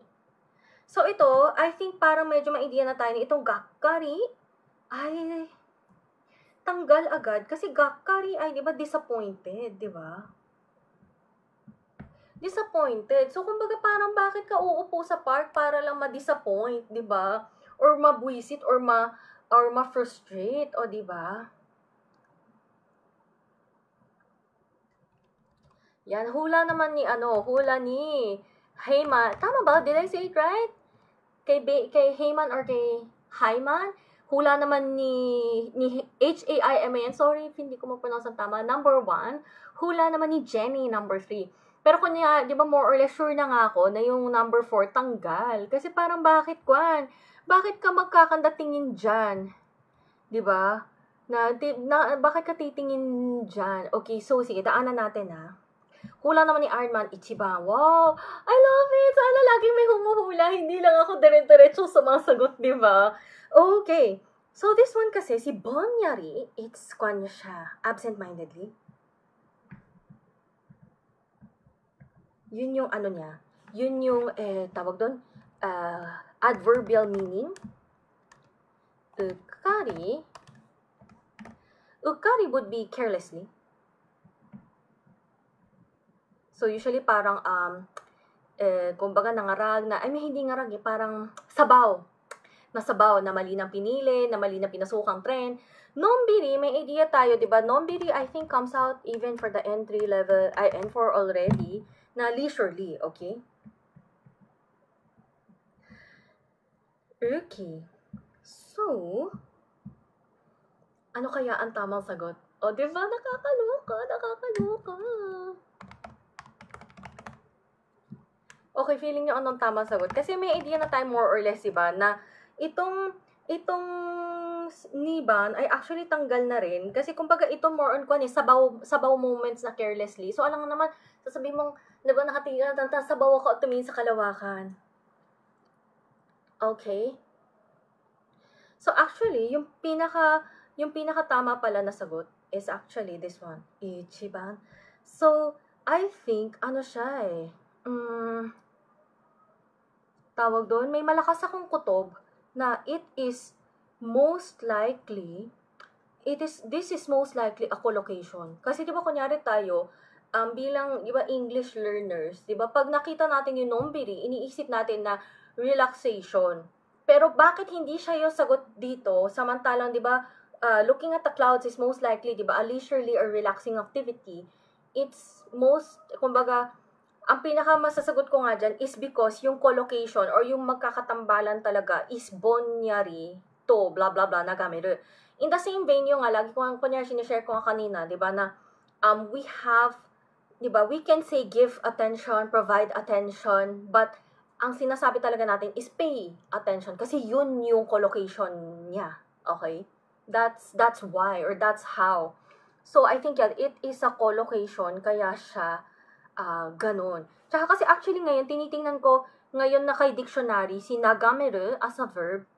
So, ito, I think parang medyo ma-idea na tayo na itong gakkari ay tanggal agad. Kasi gakkari ay, di ba, disappointed, di ba? Disappointed. So, kumbaga parang bakit ka uupo sa park para lang ma-disappoint, di ba? Or mabwisit or ma-frustrate, o di ba? Yan, hula ni Heyman. Tama ba? Did I say it right? Kay Heyman or kay Hyman? Hula naman ni H-A-I-M-A-N. Sorry if hindi ko ma-pronounce ang tama. Number 1. Hula naman ni Jenny, number 3. Pero kunya, di ba more or less sure na nga ako na yung number 4 tanggal. Kasi parang bakit ka magkakanda tingin dyan? Di ba? Bakit ka titingin dyan? Okay, so sige, daanan natin ha. Hula naman ni Iron Man, Ichiban. Wow! I love it! Sana laging may humuhula. Hindi lang ako dire-diretso sumasagot, di ba? Okay. So, this one kasi, si Bonyari, it's kanya siya, absent-mindedly. Yun yung ano niya. Yun yung, tawag doon, adverbial meaning. Ukari would be carelessly. So, usually parang, kumbaga nangarag na, hindi ngarag parang sabaw. Nasabaw, na mali ng pinili, na mali ng pinasukang trend. Nombiri, may idea tayo, diba? Nombiri, I think, comes out even for the N3 level, N4 already, na leisurely, okay? Okay. So, ano kaya ang tamang sagot? O, diba? Nakakaloka. Okay, feeling nyo anong tamang sagot? Kasi may idea na tayo more or less, diba, na itong Niban ay actually tanggal na rin. Kasi kumbaga ito more on sabaw moments na carelessly. So, alam nga naman, sasabihin mong, diba, nakatingin na sabaw ako at tumingin sa kalawakan. Okay? So, actually, yung pinaka tama pala na sagot is actually this one. Ichiban. So, I think, ano siya tawag doon, may malakas akong kutob na this is most likely a collocation. Kasi di ba kunyari tayo, bilang, di ba, English learners, di ba, pag nakita natin yung nombiri, iniisip natin na relaxation. Pero bakit hindi siya yung sagot dito? Samantalang, di ba, looking at the clouds is most likely, di ba, a leisurely or relaxing activity. It's most, kumbaga, ang pinaka masasagot ko nga dyan is because yung collocation or yung magkakatambalan talaga is bonyari to, blah, blah, blah, nagameru. In the same vein, yung nga, lagi ko nga, kunyari, sinishare ko nga kanina, di ba, na we have, di ba, we can say give attention, provide attention, but ang sinasabi talaga natin is pay attention kasi yun yung collocation niya. Okay? That's why or that's how. So, I think yeah, it is a collocation kaya siya ganun. Tsaka kasi actually ngayon, tinitingnan ko ngayon na kay dictionary, si nagameru as a verb,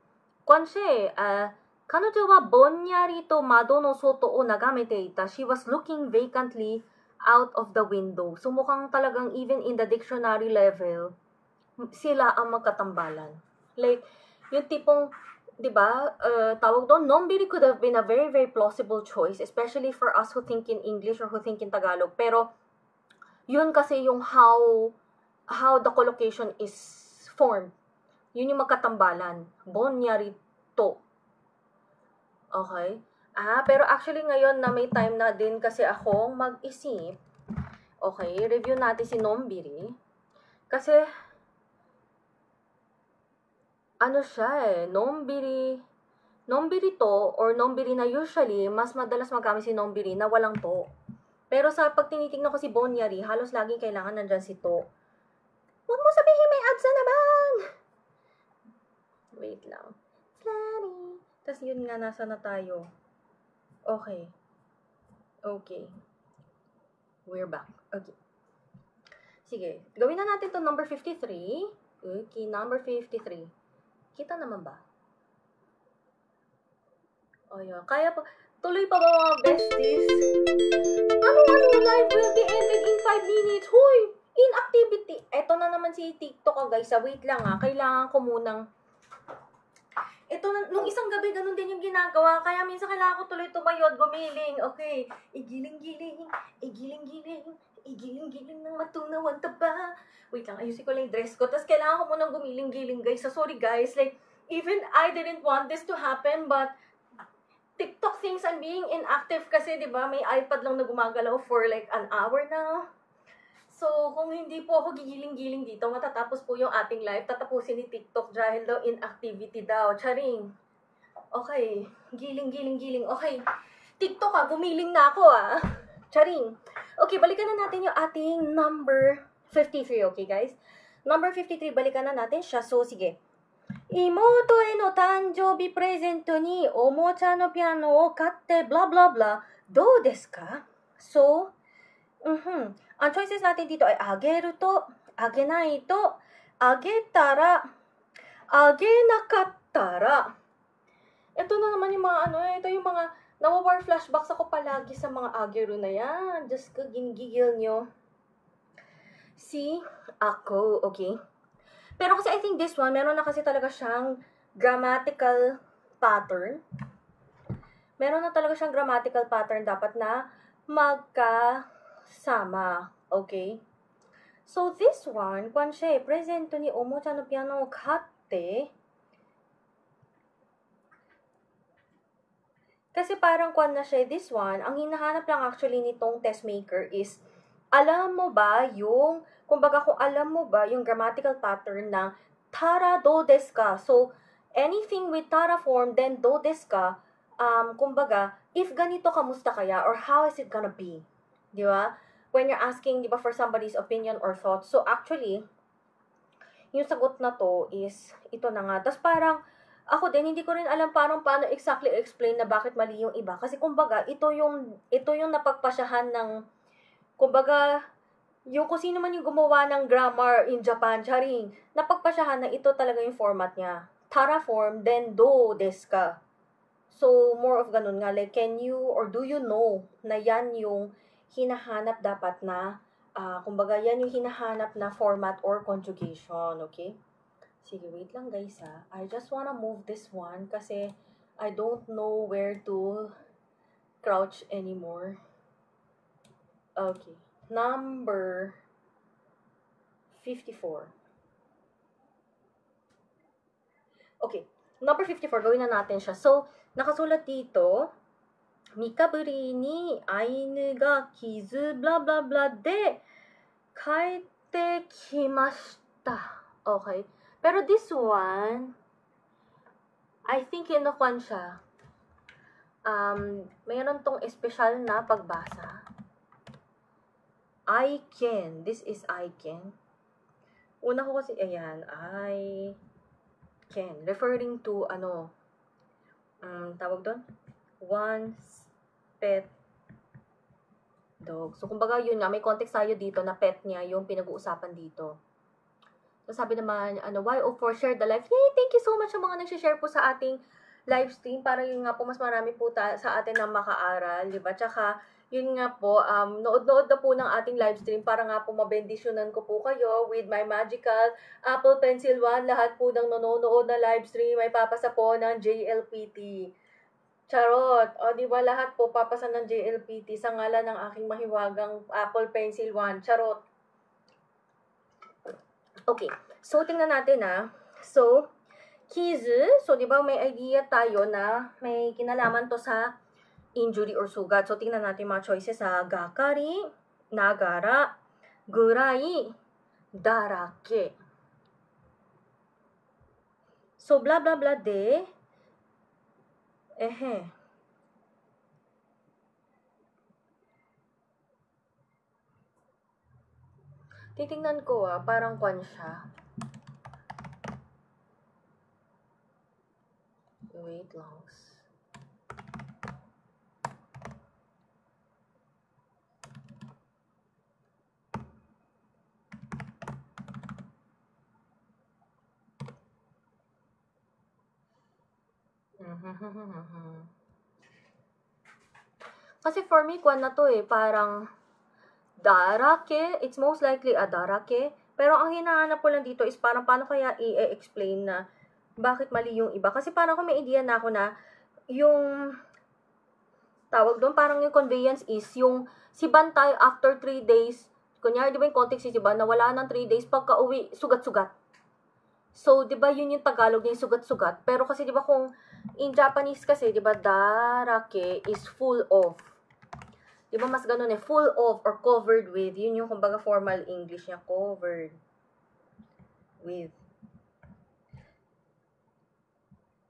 kwan siya kanojo wa bonyari to mado no soto o nagamete ita. She was looking vacantly out of the window. So mukhang talagang even in the dictionary level, sila ang magkatambalan. Like, yung tipong, di ba, tawag doon, nombiri could have been a very, very plausible choice, especially for us who think in English or who think in Tagalog. Pero, yun kasi yung how the collocation is formed. Yun yung magkatambalan. Bonyari to. Okay? Pero actually ngayon na may time na din kasi akong mag-isip. Okay, review natin si nombiri. Kasi, ano siya nombiri to or nombiri na usually, mas madalas magamit si nombiri na walang to. Pero sa pag tinitingnan ko si bonyari, halos laging kailangan nandyan si to. Huwag mo sabihin may absa naman! Wait lang. Flirty. Tapos yun nga, nasa na tayo. Okay. We're back. Okay. Sige. Gawin na natin to number 53. Okay, number 53. Kita naman ba? O yun. Kaya pa. Tuloy pa ba mga besties? Ano, live will be ended in 5 minutes. Hoy! Inactivity. Eto na naman si TikTok guys. Wait lang kailangan ko munang nung isang gabi, ganun din yung ginagawa. Kaya minsan kailangan ko tuloy tumayod, gumiling. Okay. Igiling-giling ng matunawan taba. Wait lang, ayusin ko lang yung dress ko. Tapos kailangan ko munang gumiling-giling, guys. So, sorry, guys. Like, even I didn't want this to happen, but TikTok thinks I'm being inactive kasi, di ba, may iPad lang na gumagalaw for like an hour na. So, kung hindi po ako gigiling-giling dito, matatapos po yung ating live, tatapusin ni TikTok dahil daw inactivity daw. Charing. Okay. Giling. Okay. TikTok gumiling na ako Charing. Okay, balikan na natin yung ating number 53, okay guys? Number 53, balikan na natin siya. So, sige. Imoto e no tanjoubi presento ni omocha no piano o katte blah blah blah. Do desu ka? So, ang choices natin dito ay ageru to, agenai to, agetara, agenakattara. Ito na naman yung mga ito yung mga nawawar flashbacks ako palagi sa mga ageru na yan. Just ko ginigigil nyo. Si ako, okay? Pero kasi I think this one, meron na kasi talaga siyang grammatical pattern. Meron na talaga siyang grammatical pattern dapat na magkasama. Okay? So, this one, kwan siya presento ni omocha no piano o katte. Kasi parang kwan na siya, this one, ang hinahanap lang actually nitong test maker is, alam mo ba yung, kumbaga kung alam mo ba yung grammatical pattern ng tara do desu ka. So, anything with tara form, then do desu ka, kumbaga, if ganito kamusta kaya, or how is it gonna be? Di ba? When you're asking, di ba, for somebody's opinion or thoughts. So, actually, yung sagot na to is, ito na nga. Tapos parang, ako din, hindi ko rin alam paano exactly explain na bakit mali yung iba. Kasi kumbaga, ito yung napagpasyahan ng, kumbaga, yung kung sino man yung gumawa ng grammar in Japan, charing, napagpasyahan na ito talaga yung format niya. Tara form, then do desu ka. So, more of ganun nga, like, can you or do you know na yan yung hinahanap dapat na, kumbaga, yan yung hinahanap na format or conjugation, okay? Sige, wait lang guys I just wanna move this one kasi I don't know where to crouch anymore. Okay. number 54. Okay, number 54, gawin na natin siya. So, nakasulat dito, Mikaburi ni ainu ga kizu blah blah blah de kaete kimashita. Okay. Pero this one, I think kinukuan siya. Mayroon tong espesyal na pagbasa. I can. This is I can. Una ko kasi, ayan, I can. Referring to, tawag doon? Once pet dog. So, kumbaga yun nga, may context tayo dito na pet niya yung pinag-uusapan dito. So, sabi naman, why oh for share the life. Yay, thank you so much sa mga nag-share po sa ating live stream para yun nga po, mas marami po sa atin na makaaral, di ba? Tsaka, yun nga po, nood-nood na po ng ating live stream para nga po mabendisyonan ko po kayo with my magical Apple Pencil 1. Lahat po ng nanonood na live stream ay papasa po ng JLPT. Charot. O, di ba lahat po papasa ng JLPT sa ngalan ng aking mahiwagang Apple Pencil 1. Charot. Okay. So, tingnan natin So, kizu. So, di ba may idea tayo na may kinalaman to sa injury or sugat. So, tingnan natin mga choices gakari, nagara, gurai, darake. So, blah blah blah de, titingnan ko parang kwan siya. Wait lang. Kasi for me, kwan na to parang darake. It's most likely a darake. Pero ang hinahanap ko lang dito is parang paano kaya i-explain na bakit mali yung iba. Kasi parang kung may idea na ako na yung tawag doon, parang yung conveyance is yung si Bantay after 3 days, kunyari, di ba yung context si Ban, na wala ng 3 days, pagka uwi, sugat-sugat. So, di ba yun yung Tagalog niya, sugat-sugat. Pero kasi di ba kung in Japanese kasi, di ba, darake is full of. Di ba mas ganun full of or covered with. Yun yung kumbaga formal English niya, covered with.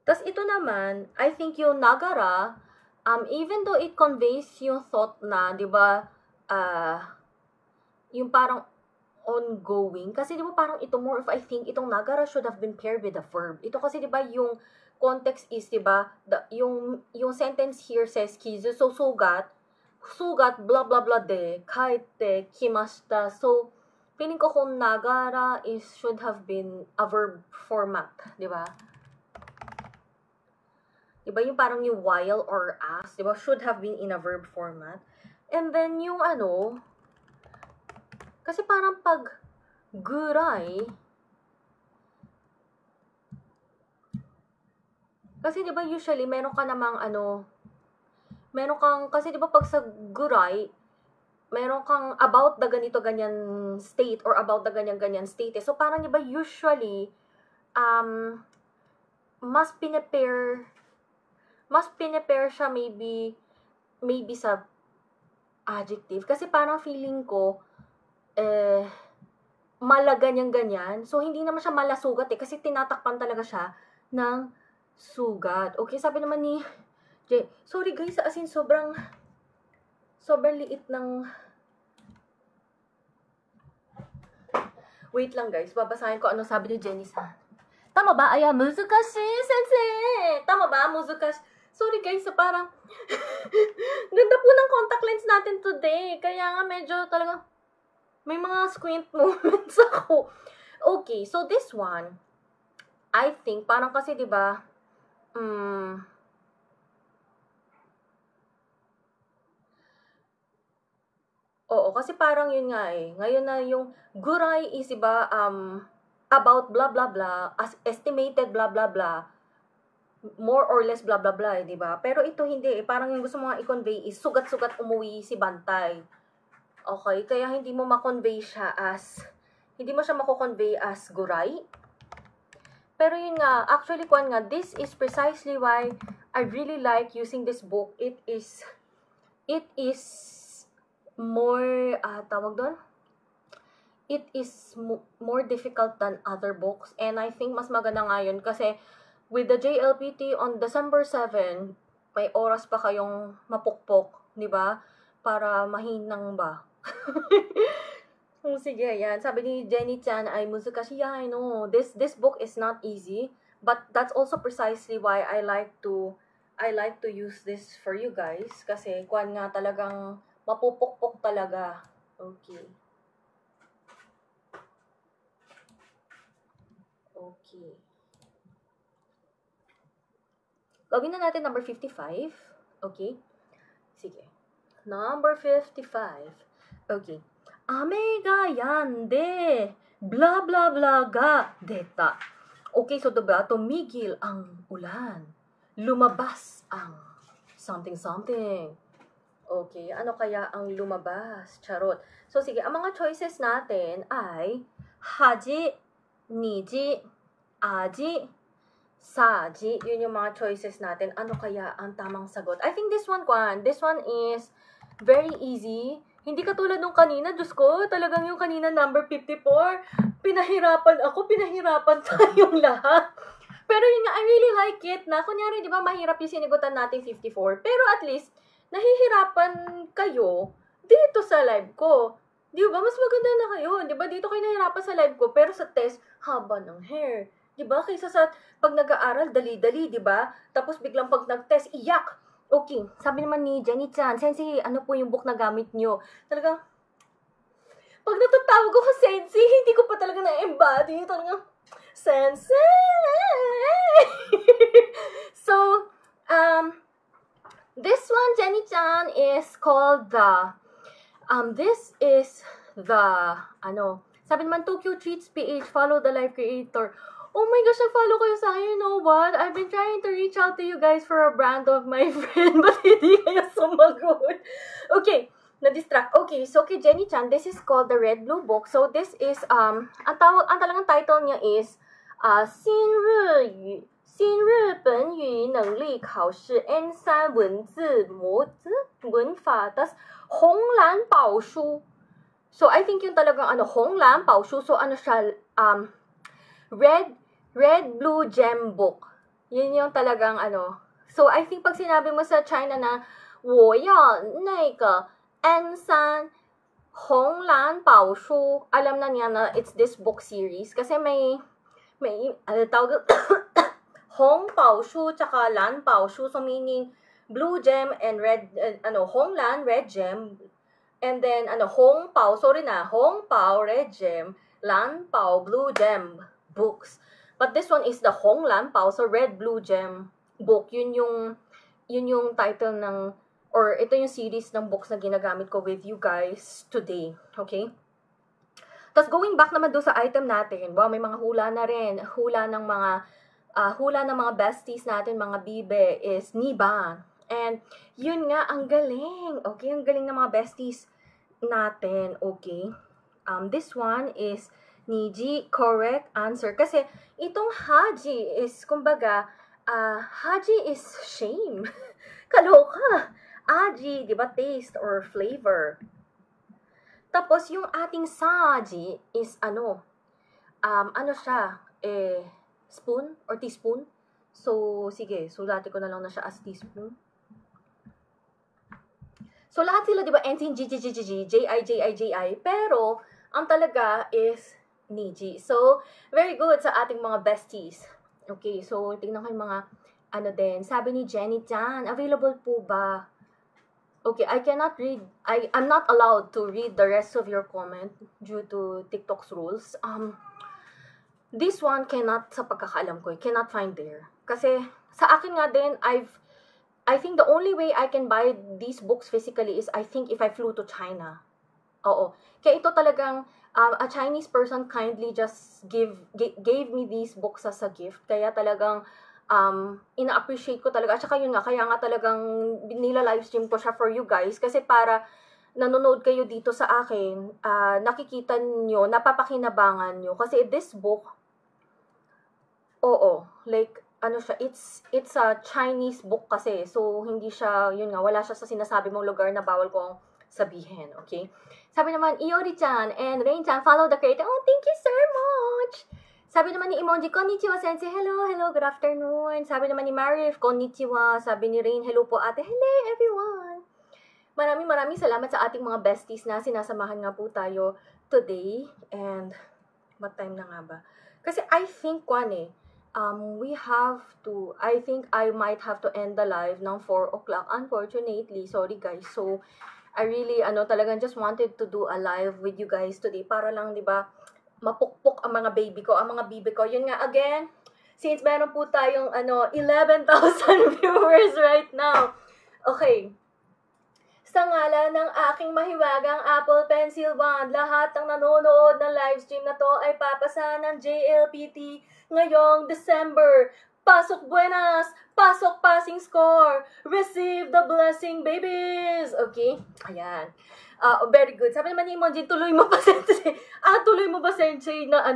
Tapos ito naman, I think yung nagara, even though it conveys yung thought na, di ba, yung parang ongoing, kasi di ba parang ito more of, I think, itong nagara should have been paired with a verb. Ito kasi di ba yung context is, di ba, yung sentence here says kizu, so sugat, blah blah blah de, kaete, kimashita. So, feeling ko kung nagara should have been a verb format, di ba? Di ba yung parang yung while or as, di ba, should have been in a verb format. And then yung kasi parang pag guray, kasi di ba usually meron ka namang meron kang, kasi di ba pag sa guray, meron kang about the ganito-ganyan state or about the ganyan-ganyan state. So parang di ba usually, mas pinapair siya maybe sa adjective. Kasi parang feeling ko, mala ganyan-ganyan. So, hindi naman siya malasugat kasi tinatakpan talaga siya ng sugat. Okay, sabi naman ni Jay, sorry guys, as in sobrang liit ng, wait lang guys, babasahin ko ano sabi ni Jenny-san. Tama ba? Aya, muzukashi, sensei! Tama ba? Muzukashi. Sorry guys, parang ganda po ng contact lens natin today. Kaya nga medyo talagang may mga squint moments ako. Okay, so this one, I think, parang kasi diba, oo, kasi parang yun nga ngayon na yung guray is diba, about blah blah blah, as estimated blah blah blah, more or less blah blah blah, di ba? Pero ito hindi parang yung gusto mo nga i-convey is sugat-sugat umuwi si Bantay. Okay? Kaya hindi mo ma-convey siya as, hindi mo siya mako-convey as guray. Pero yun nga, actually, this is precisely why I really like using this book. It is more, tawag doon? It is more difficult than other books. And I think mas maganda nga yun kasi with the JLPT on December 7, may oras pa kayong mapukpok, di ba? Para mahinang ba? Sige, yan. Sabi ni Jenny Chan ay muzukashiya, I know. This book is not easy, but that's also precisely why I like to use this for you guys kasi kuan nga talagang mapupukpok talaga. Okay. Okay. Gawin na natin number 55. Okay? Sige. Number 55. Okay. Ame ga yande, blah blah blah ga deta. Okay, so diba, tumigil ang ulan. Lumabas ang something something. Okay, ano kaya ang lumabas? Charot. So sige, ang mga choices natin ay haji, niji, aji, saji. Yun yung mga choices natin. Ano kaya ang tamang sagot? I think this one is very easy. Hindi katulad nung kanina, Diyos ko, talagang yung kanina number 54, pinahirapan tayong lahat. Pero yun nga, I really like it na, kunyari, di ba, mahirap yung sinigutan natin 54, pero at least, nahihirapan kayo dito sa live ko. Di ba, mas maganda na kayo, di ba, dito kayo nahihirapan sa live ko, pero sa test, haba ng hair. Di ba, kaysa sa pag nag-aaral, dali-dali, di ba, tapos biglang pag nag-test, iyak. Okay, sabi naman ni Jenny Chan, Sensei, ano po yung book na gamit nyo? Talagang, pag natatawag ko Sensei, hindi ko pa talaga na-embody. Talagang, Sensei! So, this one, Jenny Chan, is called the, sabi naman, Tokyo Treats PH, follow the live creator. Oh my gosh, nag-follow kayo sa akin. You know what? I've been trying to reach out to you guys for a brand of my friend, but hindi kayo sumagot. Okay, na-distract. Okay, so kay Jenny Chan, this is called the Red Blue Book. So this is, ang talagang title niya is, 新日本语能力考试 N3 文字模子文法的红蓝宝书. So I think yung talagang红蓝宝书. So ano siya, Red Blue Gem Book. Yun yung talagang So, I think pag sinabi mo sa China na, 我要那个 N3 红蓝宝书, alam na niya na it's this book series. Kasi may tawag, 红宝书, tsaka 蓝宝书. So, meaning, blue gem and red, 红蓝, red gem. And then, 红宝, red gem, 蓝宝, blue gem books. But this one is the Hong Lan Pao, so Red Blue Gem book. Yun yung title ng, or ito yung series ng books na ginagamit ko with you guys today. Okay? Tapos going back naman doon sa item natin, wow, may mga hula na rin. Hula ng mga besties natin, mga bibe, is Niba. And yun nga, ang galing. Okay, ang galing ng mga besties natin. Okay? This one is Niji, correct answer. Kasi itong haji is, kumbaga, haji is shame. Kaloka. Aji, di ba, taste or flavor. Tapos, yung ating saji is siya, spoon or teaspoon. So, sige, sulati ko na lang na siya as teaspoon. So, lahat sila, di ba, NC, JI, pero, ang talaga is Niji. So, very good sa ating mga besties. Okay, so, tingnan ko yung mga, din. Sabi ni Jenny Chan, available po ba? Okay, I cannot read, I'm not allowed to read the rest of your comment due to TikTok's rules. This one cannot, sa pagkakaalam ko, cannot find there. Kasi, sa akin nga din, I think the only way I can buy these books physically is, I think, if I flew to China. Oo. Kaya ito talagang, a Chinese person kindly just gave me these books as a gift. Kaya talagang, ina-appreciate ko talaga. At saka yun nga, kaya nga talagang nila-livestream ko siya for you guys. Kasi para nanonood kayo dito sa akin, nakikita nyo, napapakinabangan nyo. Kasi this book, oo, like, ano siya, it's a Chinese book kasi. So, hindi siya, yun nga, wala siya sa sinasabi mong lugar na bawal kong sabihin, okay? Sabi naman, Iori-chan and Rain-chan, follow the creator. Oh, thank you so much! Sabi naman ni Emoji, konnichiwa sensei, hello, good afternoon. Sabi naman ni Marif, konnichiwa. Sabi ni Rain, hello po ate, hello everyone. Maraming salamat sa ating mga besties na sinasamahan nga po tayo today. And, what time na nga ba? Kasi I think, we have to, I think I might have to end the live ng 4 o'clock. Unfortunately, sorry guys. So, I really, talagang just wanted to do a live with you guys today para lang, di ba, mapukpok ang mga baby ko, ang mga bibi ko. Yun nga, again, since meron po tayong, 11,000 viewers right now. Okay. Sa ngalan ng aking mahiwagang Apple Pencil Wand, lahat ng nanonood ng livestream na to ay papasa ng JLPT ngayong December. Pasok buenas! Pasok passing score! Receive the blessing, babies! Okay? Ayan. Very good. Sabi naman ni Monjin, tuloy mo ba, sensei? Tuloy mo ba, sensei, na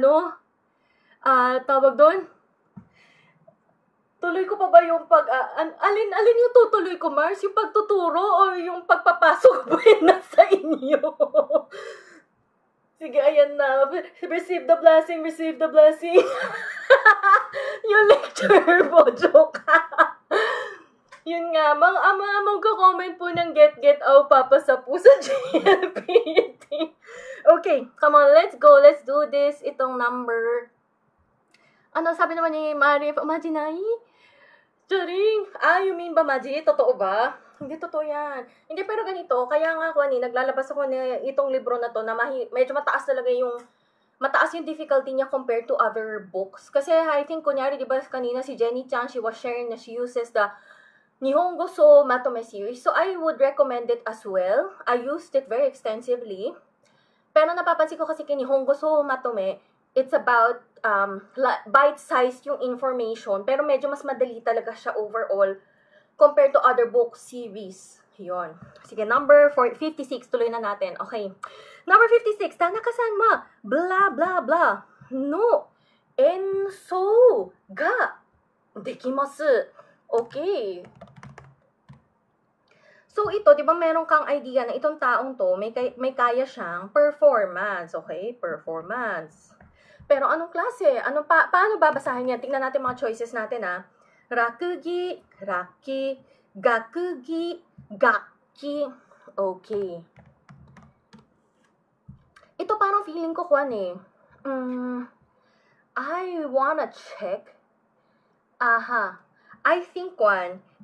tawag doon? Tuloy ko pa ba yung alin yung tutuloy ko, Mars? Yung pagtuturo o yung pagpapasok ba yun nasa inyo? Sige, ayan na. Receive the blessing, receive the blessing. Yung lecture mo, joke. Yun nga, magko-comment po ng get out papasa po sa GLPT. Okay, come on, let's go. Let's do this. Itong number. Sabi naman ni Marif, Majinai? Charing, you mean ba, Maji? Totoo ba? Hindi totoo yan. Hindi, pero ganito, kaya nga naglalabas ako na itong libro na to na medyo mataas yung difficulty niya compared to other books. Kasi I think, kunyari, di ba kanina si Jenny Chan, she was sharing na she uses the Nihongo So Matome series. So, I would recommend it as well. I used it very extensively. Pero napapansin ko kasi kay Nihongo So Matome, it's about bite-sized yung information, pero medyo mas madali talaga siya overall compared to other book series. Yun. Sige, number 56, tuloy na natin. Okay. Number 56, Tanaka-san ma, blah, blah, blah. No. Enso ga dekimasu. Okay. So, ito, di ba meron kang idea na itong taong to, may kaya siyang performance. Okay? Performance. Pero anong klase? Paano babasahin yan? Tingnan natin mga choices natin, Rakugi, raki, gakugi, gakki. Okay. Ito parang feeling ko, I wanna check. I think,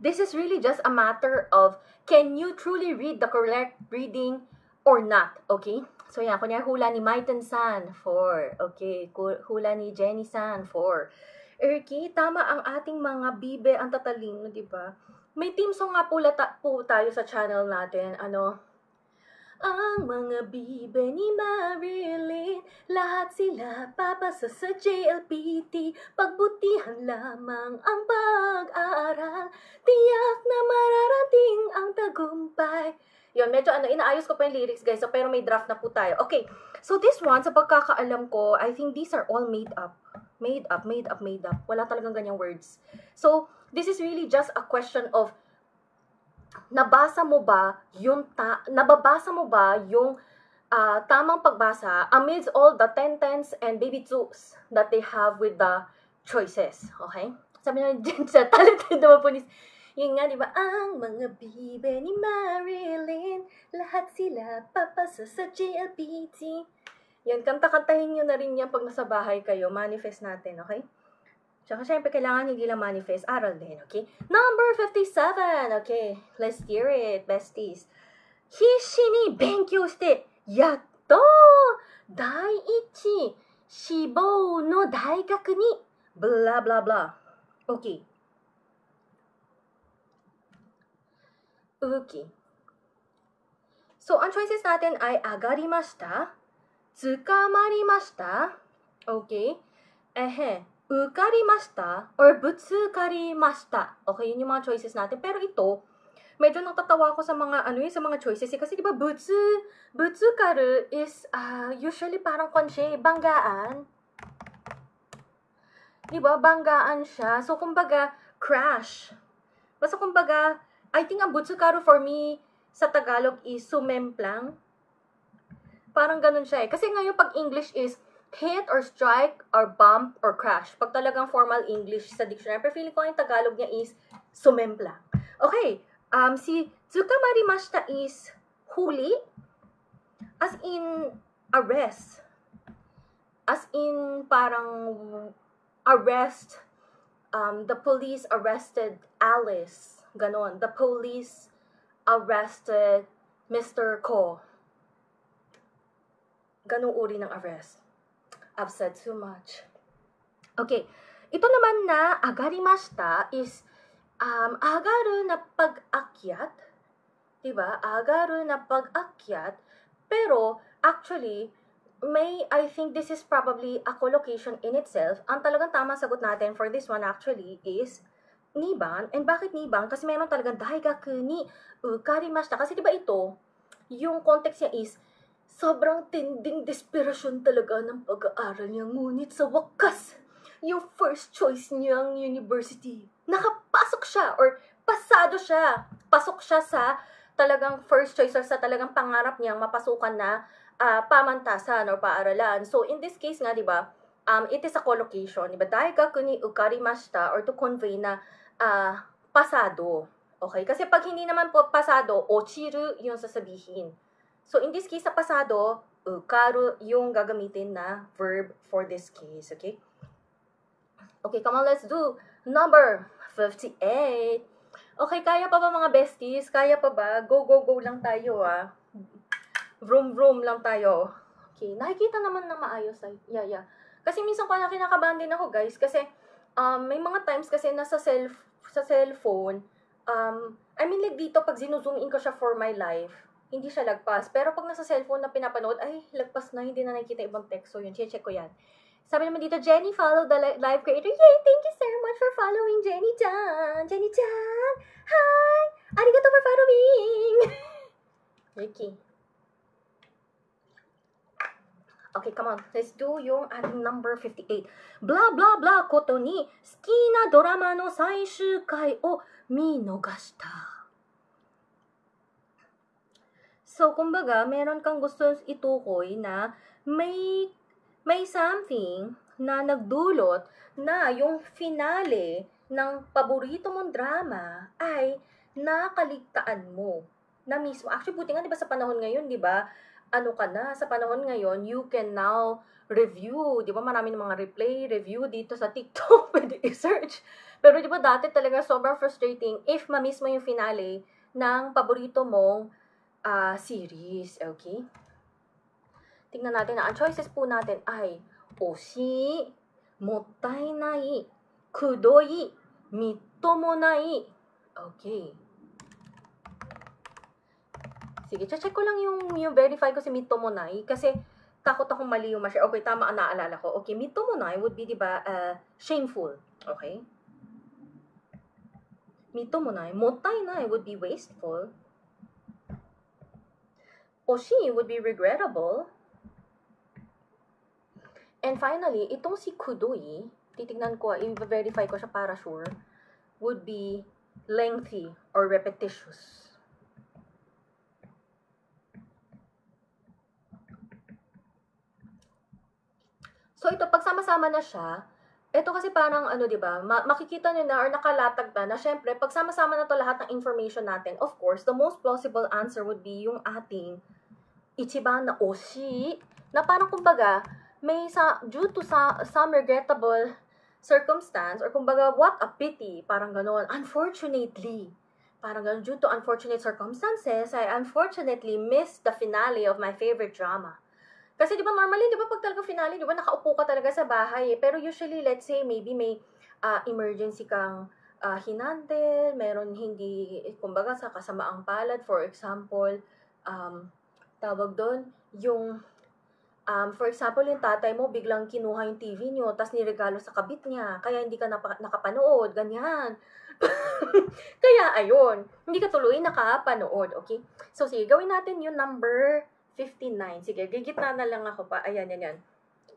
this is really just a matter of can you truly read the correct reading or not, okay? So, yan. Kunyari, hula ni Maiten-san, 4. Okay. Hula ni Jenny-san, 4. Okay, tama ang ating mga bibe, ang tatalino, di ba? May team song nga po tayo sa channel natin. Ang mga bibe ni Marilyn, lahat sila papasa sa JLPT. Pagbutihan lamang ang pag-aaral, tiyak na mararating ang tagumpay. Yun, medyo inaayos ko pa yung lyrics, guys. So, pero may draft na po tayo. Okay. So, this one, sa pagkakaalam ko, I think these are all made up. Made up. Wala talagang ganyang words. So, this is really just a question of nababasa mo ba yung tamang pagbasa amidst all the tentens and baby tools that they have with the choices. Okay? Sabi na dyan sa talented naman po ni yun nga, di ba? Ang mga bibe ni Marilyn, lahat sila papasa sa JLPT. Yan, kanta-kantahin nyo na rin yan pag nasa bahay kayo. Manifest natin, okay? Tsaka syempre, kailangan hindi lang manifest, aral din, okay? Number 57, okay? Let's hear it, besties. Hishi ni benkyou shite, yatto, daiichi, shibou no daigaku ni, blah, blah, blah. Okay. Okay. So, ang choices natin ay agarimashita, tsukamarishita, okay, ukarimashita, or butsukarimashita. Okay, yun yung mga choices natin. Pero ito, medyo natatawa ako sa mga, sa mga choices. Kasi di ba, butsukaru is, usually parang konsye, banggaan. Di ba, banggaan siya. So, kumbaga, crash. Basta kumbaga, I think ang butsukaru for me, sa Tagalog is sumemplang. Parang ganun siya eh. Kasi ngayon pag English is hit or strike or bump or crash. Pag talagang formal English sa dictionary. Pero feeling ko yung Tagalog niya is sumemplang. Okay. Si tsukamarimashita is huli. As in arrest. As in parang arrest. The police arrested Alice. Ganon. The police arrested Mr. Ko. Ganong uri ng arrest. I've said too much. Okay. Ito naman na agarimashita is agaru na pag-akyat. Diba? Agaru na pag-akyat. Pero, actually, I think this is probably a collocation in itself. Ang talagang tamang sagot natin for this one actually is niban. And bakit niban? Kasi meron talagang daigaku ni ukarimashita. Kasi diba ito, yung context niya is sobrang tinding desperasyon talaga ng pag-aaral niya. Ngunit sa wakas, yung first choice niyang university, nakapasok siya or pasado siya. Pasok siya sa talagang first choice or sa talagang pangarap niyang mapasukan na pamantasan or paaralan. So, in this case nga, di ba, it is a collocation. Di ba? Daigaku ni ukarimashita or to convey na pasado. Okay? Kasi pag hindi naman po pasado, ochiru yung sasabihin. So, in this case, sa pasado, ukaru yung gagamitin na verb for this case. Okay? Okay, come on, let's do number 58. Okay, kaya pa ba mga besties? Kaya pa ba? Go, go, go lang tayo, Vroom, vroom lang tayo. Okay, nakikita naman na maayos. Yeah. Kasi minsan ko na kinakabahan din ako, guys. Kasi, may mga times kasi nasa cellphone, I mean, like dito, pag zinuzoom in ko siya for my life, hindi siya lagpas. Pero pag nasa cellphone na pinapanood, ay, lagpas na, hindi na nakikita ibang text. So, yun, check ko yan. Sabi naman dito, Jenny, follow the live creator. Yay! Thank you so much for following Jenny-chan! Jenny-chan! Hi! Arigato for following! Okay. Okay, come on. Let's do yung ating number 58. Blah, blah, blah, koto ni, suki na drama no saishu kai o minogashita. So, kumbaga, meron kang gusto itukoy na may something na nagdulot na yung finale ng paborito mong drama ay nakaligtaan mo na mismo. Actually, buti nga, di ba, sa panahon ngayon, di ba, sa panahon ngayon, you can now review, di ba, marami ng mga review dito sa TikTok, pwede i-search. Pero di ba, dati talaga sobrang frustrating if ma-miss mo yung finale ng paborito mong series, okay? Tingnan natin na ang choices po natin ay oshi, mottainai, kudoi, mittomonai. Okay. Sige, check ko lang yung verify ko si mittomonai kasi takot akong mali yung ma-share. Okay, tama ang naalala ko. Okay, mittomonai would be, diba, shameful. Okay? Mittomonai. Mottainai would be wasteful. Oshi would be regrettable. And finally, itong si kudoi, titignan ko, i-verify ko siya para sure, would be lengthy or repetitious. So ito, pagsama-sama na siya, ito kasi parang diba, makikita nyo na or nakalatag na syempre, pagsama-sama na to lahat ng information natin, of course, the most plausible answer would be yung ating ichiban na oshi, na parang kumbaga, due to some regrettable circumstance, or kumbaga, what a pity, parang ganon, unfortunately, parang ganon, due to unfortunate circumstances, I unfortunately missed the finale of my favorite drama. Kasi di ba normally, di ba pag talaga finale, di ba nakaupo ka talaga sa bahay, pero usually, let's say, maybe may emergency kang hinandle, meron hindi, kumbaga sa kasamaang palad, for example, tawag doon, yung For example, yung tatay mo, biglang kinuha yung TV nyo, tas niregalo sa kabit niya, kaya hindi ka nakapanood, ganyan. Kaya, ayun, hindi ka tuloy nakapanood, okay? So, sige, gawin natin yung number 59. Sige, gigitna na lang ako pa. Ayan, yan, yan.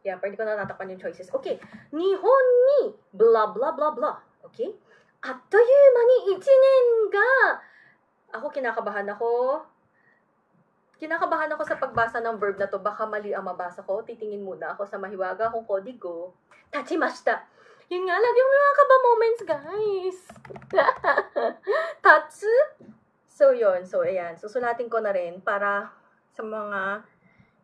Yeah, pero hindi ko natatapan yung choices. Okay. Nihon ni blah, blah, blah, blah. Okay? Attoyuma ni 1年ga. Ako, kinakabahan ako. Kinakabahan ako sa pagbasa ng verb na to. Baka mali ang mabasa ko. Titingin muna ako sa mahiwaga kong kodigo. Tachimashita. Yun nga, lagi may mga kaba moments, guys. Tatsu. So, yun. So, ayan. Susulatin ko na rin para sa mga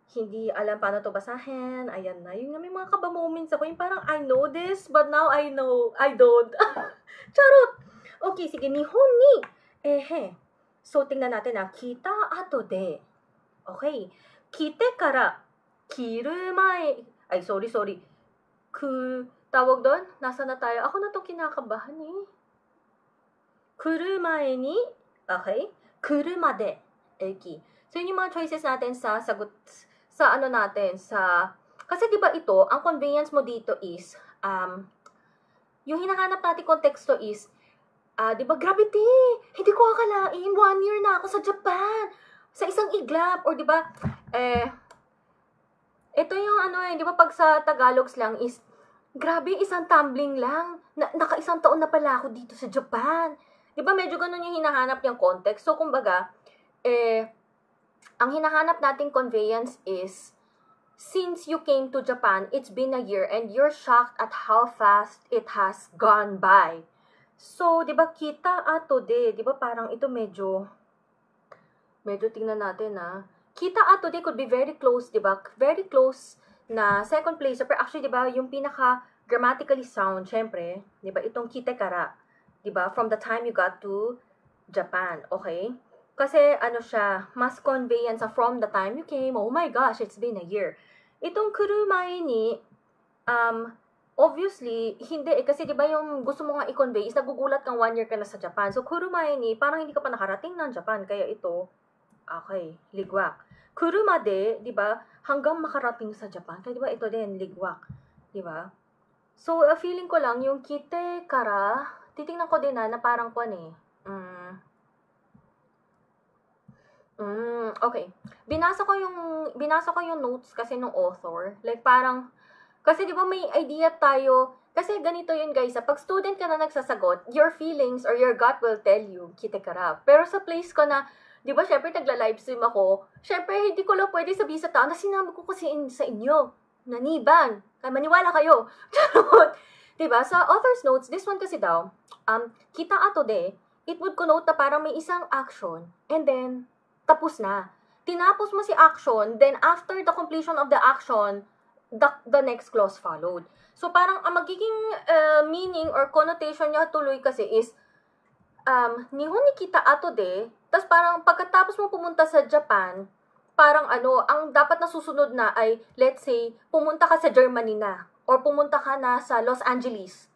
hindi alam paano to basahin. Ayan na. Yun nga, may mga kaba moments ako. Yung parang, I know this, but now I know. I don't. Charot. Okay, sige. Nihon ni. So, tingnan natin na. Kita ato de. Okay. Kite kara. Kiru mae. Ay, sorry. Tawag doon? Nasa na tayo? Ako na itong kinakabahan eh. Kuru mae ni. Okay. Kuruma de. Okay. So, yun yung mga choices natin sa sagot, sa ano natin, sa, kasi diba ito, ang convenience mo dito is, yung hinahanap natin konteksto is, diba, gravity, hindi ko akalain, 1 year na ako sa Japan, sa isang iglap, or diba, ito yung ano diba, pag sa Tagalog lang is, grabe, isang tumbling lang, naka-isang taon na pala ako dito sa Japan, diba, medyo ganun yung hinahanap yung context, so, kumbaga, ang hinahanap nating conveyance is, since you came to Japan, it's been a year and you're shocked at how fast it has gone by. So, di ba, kita ato de, di ba, parang ito medyo tingnan natin Kita ato de could be very close, di ba? Very close na second place. Pero actually, di ba, yung pinaka grammatically sound, syempre, di ba, itong kite kara, di ba, from the time you got to Japan, okay? Kasi, ano siya, mas conveyance from the time you came, oh my gosh, it's been a year. Itong kurumae ni, obviously, hindi kasi diba yung gusto mo nga i-convey is nagugulat kang 1 year ka na sa Japan. So, kurumae ni, parang hindi ka pa nakarating ng Japan, kaya ito, okay, ligwak. Kurumade, diba, hanggang makarating sa Japan, kaya diba ito din, ligwak, diba? So, feeling ko lang, yung kite kara, titingnan ko din na parang kwan okay. Binasa ko yung notes kasi nung author. Like parang, kasi di ba may idea tayo, kasi ganito yun guys, pag student ka na nagsasagot, your feelings or your gut will tell you, kite karap. Pero sa place ko na, di ba syempre nagla-livestream ako, syempre hindi ko lang pwede sabihin sa tao na sinabi ko kasi sa inyo, naniban, kaya maniwala kayo. Di ba? Sa author's notes, this one kasi daw, kita ato de, it would connote na parang may isang action, and then, tapos na. Tinapos mo si action, then after the completion of the action, the next clause followed. So, parang ang magiging meaning or connotation niya tuloy kasi is, nihon ni kita ato de, tas parang pagkatapos mo pumunta sa Japan, parang ang dapat na susunod na ay, let's say, pumunta ka sa Germany na, or pumunta ka na sa Los Angeles.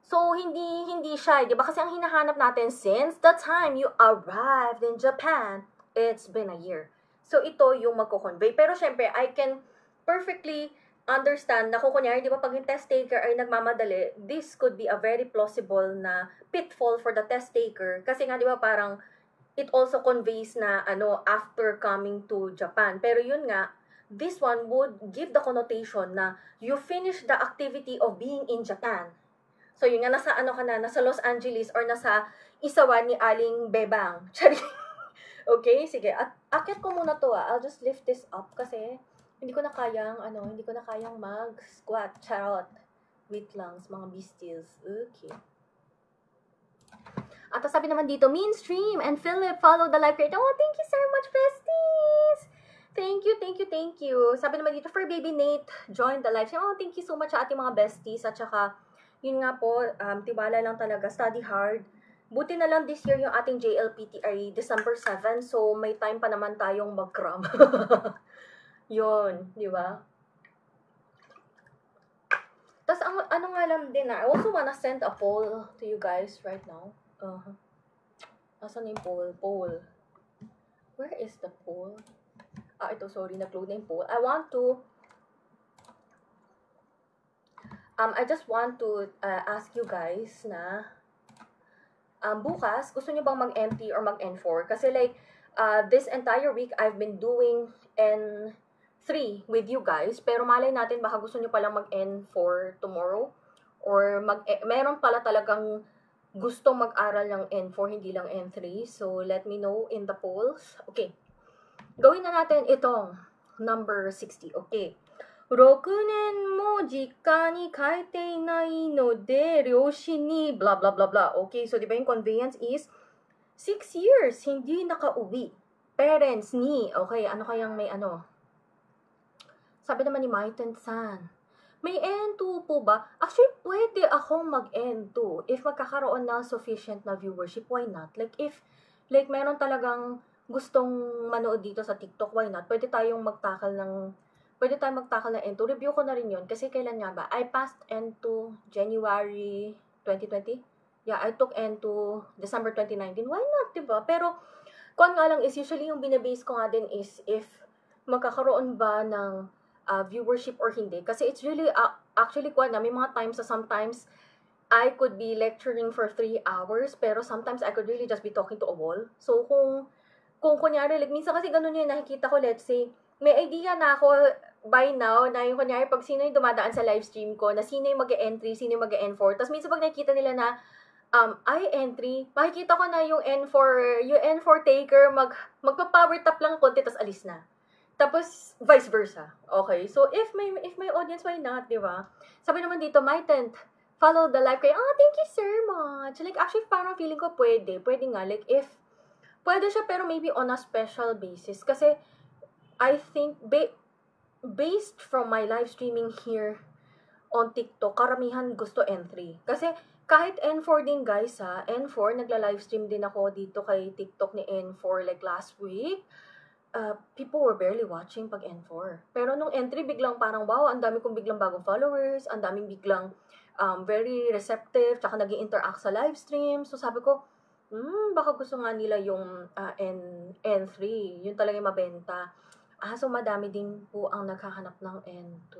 So, hindi siya, di ba? Kasi ang hinahanap natin, since the time you arrived in Japan, it's been a year. So, ito yung magko-convey. Pero, syempre, I can perfectly understand na kung kunyari, di ba, pag yung test taker ay nagmamadali, this could be a very plausible na pitfall for the test taker. Kasi nga, di ba, parang, it also conveys na, after coming to Japan. Pero yun nga, this one would give the connotation na you finish the activity of being in Japan. So, yun nga, nasa nasa Los Angeles or nasa Isawan ni Aling Bebang. Okay, sige. Akyat ko muna to I'll just lift this up kasi hindi ko na kayang mag-squat. Charot. Wait lang, mga beasties. Okay. At sabi naman dito, Mainstream and Philip follow the live creator. Oh, thank you so much, besties! Thank you. Sabi naman dito, for baby Nate, join the live stream. Oh, thank you so much sa ating mga besties. At saka, yun nga po, tiwala lang talaga, study hard. Buti na lang this year yung ating JLPT ay December 7, so may time pa naman tayong mag-cram. Yun, di ba? Tapos, ano nga lang din I also wanna send a poll to you guys right now. Nasaan yung poll? Where is the poll? Ito, sorry, nag-load na yung poll. I want to I just want to ask you guys na bukas, gusto niyo bang mag-N3 or mag-N4? Kasi like, this entire week, I've been doing N3 with you guys, pero malay natin baka gusto niyo palang mag-N4 tomorrow, or meron pala talagang gustong mag-aral ng N4, hindi lang N3, so let me know in the polls. Okay, gawin na natin itong number 60, okay. 6年も実家に帰っていないので、両親に blah blah blah blah. Okay, so di ba yung conveyance is 6 years, hindi nakauwi. Parents ni, okay, ano kayang may ano? Sabi naman ni Maiten-san, may N2 po ba? Actually, pwede akong mag-N2 if magkakaroon ng sufficient na viewership, why not? Like if, like meron talagang gustong manood dito sa TikTok, why not? Pwede tayong magtakal ng N2. Review ko na rin yun. Kasi kailan nga ba? I passed N2 January 2020. Yeah, I took N2 December 2019. Why not, diba? Pero, kung nga lang is, usually yung binabase ko nga din is if magkakaroon ba ng viewership or hindi. Kasi it's really, actually, may mga times, sometimes, I could be lecturing for 3 hours, pero sometimes I could really just be talking to a wall. So, kung kunyari, like, minsan kasi ganun yung nakikita ko, let's say, may idea na ako by now na yung kunyari pag sino yung dumadaan sa live stream ko, na sino yung mag-N3, sino yung mag-N4. Tapos minsan pag nakikita nila na ay N3, makikita ko na yung N4 taker, magpa-power tap lang konti, tapos alis na. Tapos vice versa. Okay, so if may audience, why not, di ba? Sabi naman dito, my tent, follow the live kayo. Thank you so much. Like, actually, parang feeling ko pwede nga. Like, if, pwede siya, pero maybe on a special basis. Kasi, I think, based from my live streaming here on TikTok, karamihan gusto N3. Kasi, kahit N4 din guys N4, nagla-live stream din ako dito kay TikTok ni N4 like last week. People were barely watching pag N4. Pero nung N3, biglang parang, wow, ang dami kong biglang bagong followers, ang daming biglang very receptive, tsaka nag-i-interact sa live stream. So, sabi ko, baka gusto nga nila yung N3. Yun talaga yung mabenta. So madami din po ang naghahanap ng N2.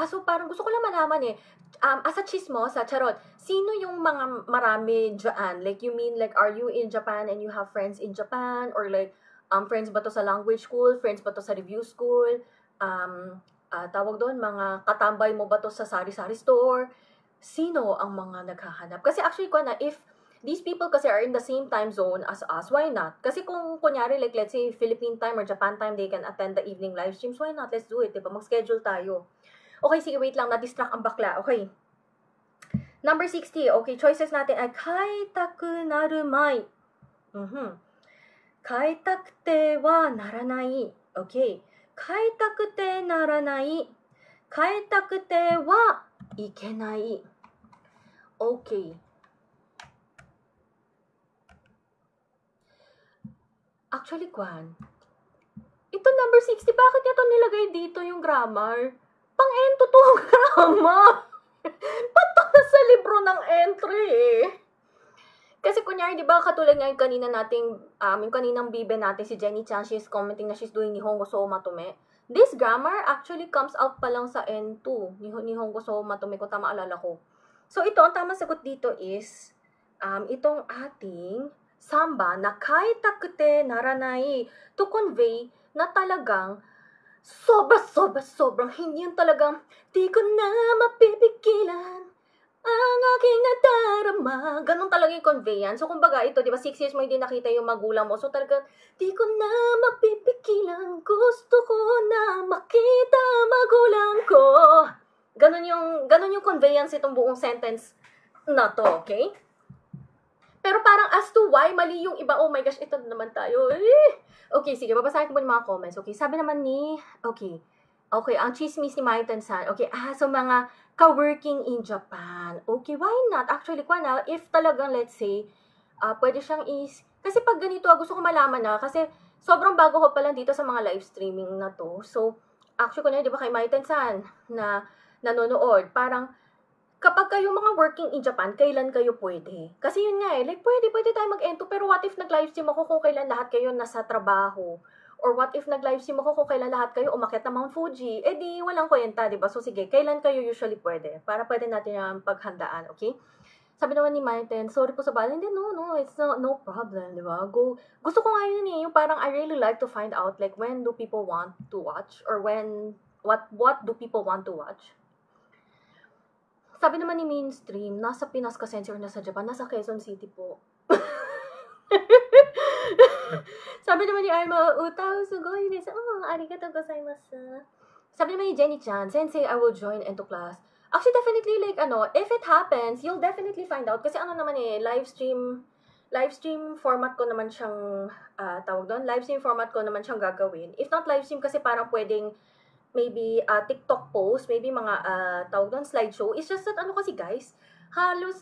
So parang gusto ko lang malaman as a chismosa, charot, sino yung mga marami dyan? Like, you mean, like, are you in Japan and you have friends in Japan? Or like, friends ba to sa language school? Friends ba to sa review school? Tawag doon, mga katambay mo ba to sa sari-sari store? Sino ang mga naghahanap? Kasi actually, if these people kasi are in the same time zone as us, why not? Kasi kung kunyari, like, let's say, Philippine time or Japan time, they can attend the evening live streams, why not? Let's do it, diba? Mag-schedule tayo. Okay, sige, wait lang, na-distract ang bakla. Okay. Number 60, okay, choices natin ay kaitaku naru mai. Kaitakute wa naranai. Okay. Kaitakute naranai. Kaitakute wa ikenai. Okay. Actually, ito number 60, bakit ito nilagay dito yung grammar? Pang N2 to ang grammar. Ba't sa libro ng entry Kasi kunyari, di ba, katulad ngayon kanina nating, yung kaninang bibe natin, si Jenny Chan, she's commenting na she's doing Nihongo so Matome. This grammar actually comes out pa lang sa N2, Nihongo so Matome, kung tama alala ko. So, ito, ang tamang sagot dito is, itong ating samba na kaitakute naranai to convey na talagang sobrang hindi yung talagang di ko na mapipigilan ang aking nadarama. Ganun talaga yung conveyance. So, kumbaga, ito, di ba, 6 years mo hindi nakita yung magulang mo. So, talagang, di ko na mapipigilan. Gusto ko na makita magulang ko. Ganun yung conveyance itong buong sentence na to, okay? Pero parang as to why, mali yung iba. Oh my gosh, ito naman tayo. Okay, sige, babasahin ko po yung mga comments. Okay, sabi naman ni, okay, ang chismis ni Maiten-san. Okay, so mga ka-working in Japan. Okay, why not? Actually, if talagang, let's say, pwede siyang kasi pag ganito, gusto ko malaman na, kasi sobrang bago ko pa lang dito sa mga live streaming na to. So, actually, di ba kay Maiten-san na nanonood, parang, kapag kayo mga working in Japan, kailan kayo pwede? Kasi yun nga like pwede tayo mag-N2, pero what if nag-live stream ako kung kailan lahat kayo nasa trabaho? Or what if nag-livestream ako kung kailan lahat kayo umakyat na Mount Fuji? Eh di, walang kwenta, di ba? So sige, kailan kayo usually pwede? Para pwede natin yung paghandaan, okay? Sabi naman ni Maiten, sorry po sa bala. Hindi, no, it's no problem, di ba? Gusto ko nga yun eh, yung parang I really like to find out, like, when do people want to watch? Or what do people want to watch? Sabi naman ni Mainstream, nasa Pinas ka sensor na sa Japan, nasa Quezon City po. Sabi naman ni Alma, utao sugoi desu. Arigatou gozaimasu. Sabi naman ni Jenny-chan, Sensei, I will join into class. Actually, definitely, like, if it happens, you'll definitely find out. Kasi naman live stream format ko naman siyang, live stream format ko naman siyang gagawin. If not live stream, kasi parang pwedeng, maybe, TikTok post, maybe mga, slideshow. It's just that, kasi guys, halos,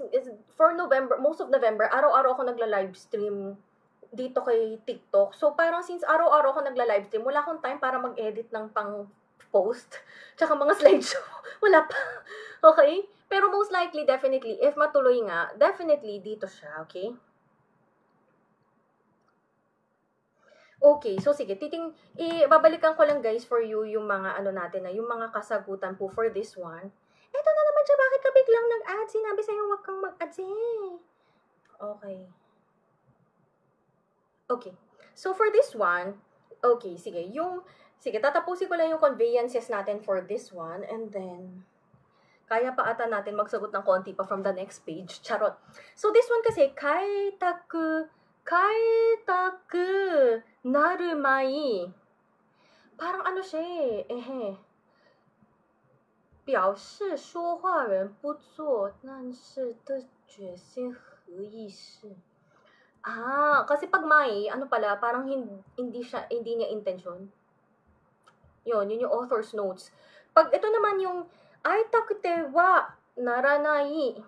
for November, most of November, araw-araw ako nagla-live stream dito kay TikTok. So, parang since araw-araw ako nagla-live stream, wala akong time para mag-edit ng pang-post. Tsaka mga slideshow. Wala pa. Okay? Pero most likely, definitely, if matuloy nga, definitely dito siya. Okay? Okay, so sige, babalikan ko lang guys for you yung mga natin na, yung mga kasagutan po for this one. Eto na naman siya, bakit ka biglang nag-add? Sinabi sa'yo, wag kang mag-add Okay. Okay. So, for this one, okay, sige, tatapusin ko lang yung conveyances natin for this one, and then, kaya pa ata natin magsagot ng konti pa from the next page. Charot. So, this one kasi, kaitaku naru mai. Parang siya eh. 表示说话人不做但是的决心和意识。Kasi pag mai, pala, parang hindi niya intention. Yun yung author's notes. Pag ito naman yung aitakute wa naranai,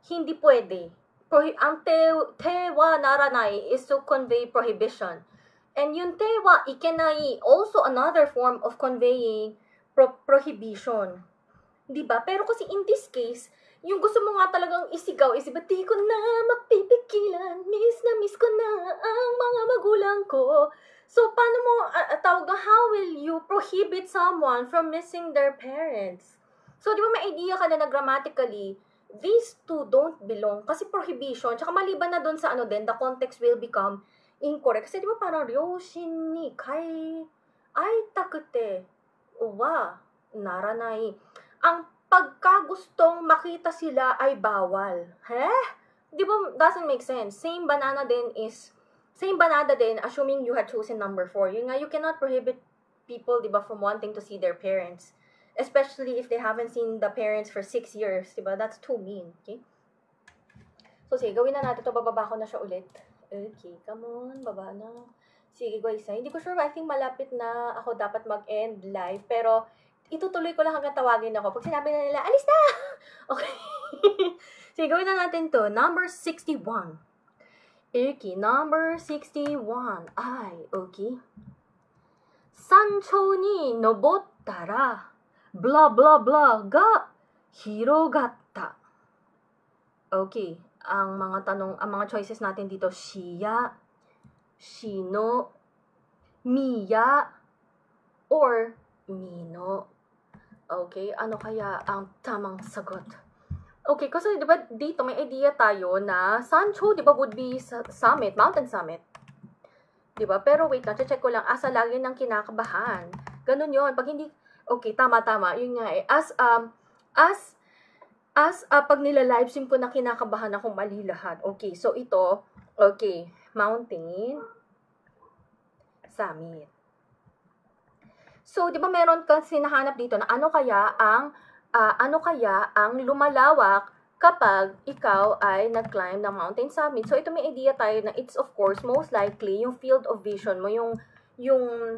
hindi pwede. Ang te wa naranai is to convey prohibition. And yung te wa ikenai, also another form of conveying prohibition. Diba? Pero kasi in this case, yung gusto mo nga talagang isigaw is, di ko na mapipigilan, miss ko na ang mga magulang ko. So, paano mo, how will you prohibit someone from missing their parents? So, di ba may idea ka na grammatically, these two don't belong, kasi prohibition, tsaka maliban na dun sa the context will become incorrect. Kasi di ba parang, ryoshin ni kai aitakute wa naranai. Ang pagkagustong makita sila ay bawal. Di ba, doesn't make sense. Same banana din, assuming you had chosen number 4. Yun nga, you cannot prohibit people, di ba, from wanting to see their parents. Especially if they haven't seen the parents for 6 years, di ba? That's too mean, okay? So, sige, gawin na natin to. Bababa ko na siya ulit. Okay, come on, baba na. Sige, guys, hindi ko sure, I think malapit na ako dapat mag-end live, pero itutuloy ko lang hanggang tawagin ako. Pag sinabi na nila, alis na! Okay. Sige, gawin na natin to. Number 61. Okay, number 61. Okay. Sanchou ni nobottara, blah blah blah ga hirogatta. Okay, ang mga choices natin dito, shiya, shino, miya, or mino. Okay, ano kaya ang tamang sagot? Okay, kasi di ba dito may idea tayo na Sanchou, di ba, would be summit, mountain summit. Di ba? Pero wait lang, check ko lang, asa lagi ng kinakabahan. Ganun yun. Pag hindi, okay, tama. Yun nga eh. Pag nila-livestream ko na kinakabahan akong mali lahat. Okay, so ito, okay, mountain summit. So, di ba meron kang sinahanap dito na ano kaya ang lumalawak kapag ikaw ay nag-climb ng mountain summit. So, ito may idea tayo na it's of course most likely yung field of vision mo, yung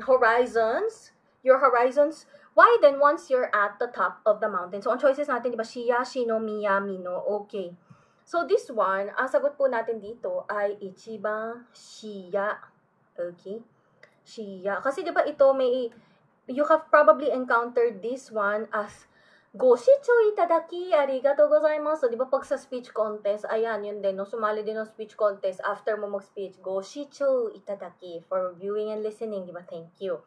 horizons, your horizons widen once you're at the top of the mountain. So, ang choices natin, di ba, shiya, shino, miya, mino. Okay. So, this one, ang sagot po natin dito ay ichiban shiya. Okay? Shiya. Kasi di ba ito you have probably encountered this one as Go shichou itadaki, arigatou gozaimasu. Di ba pag sa speech contest, ayan, yun din. Nung sumali din ng speech contest, after mo mag-speech, go shichou itadaki for viewing and listening. Di ba? Thank you.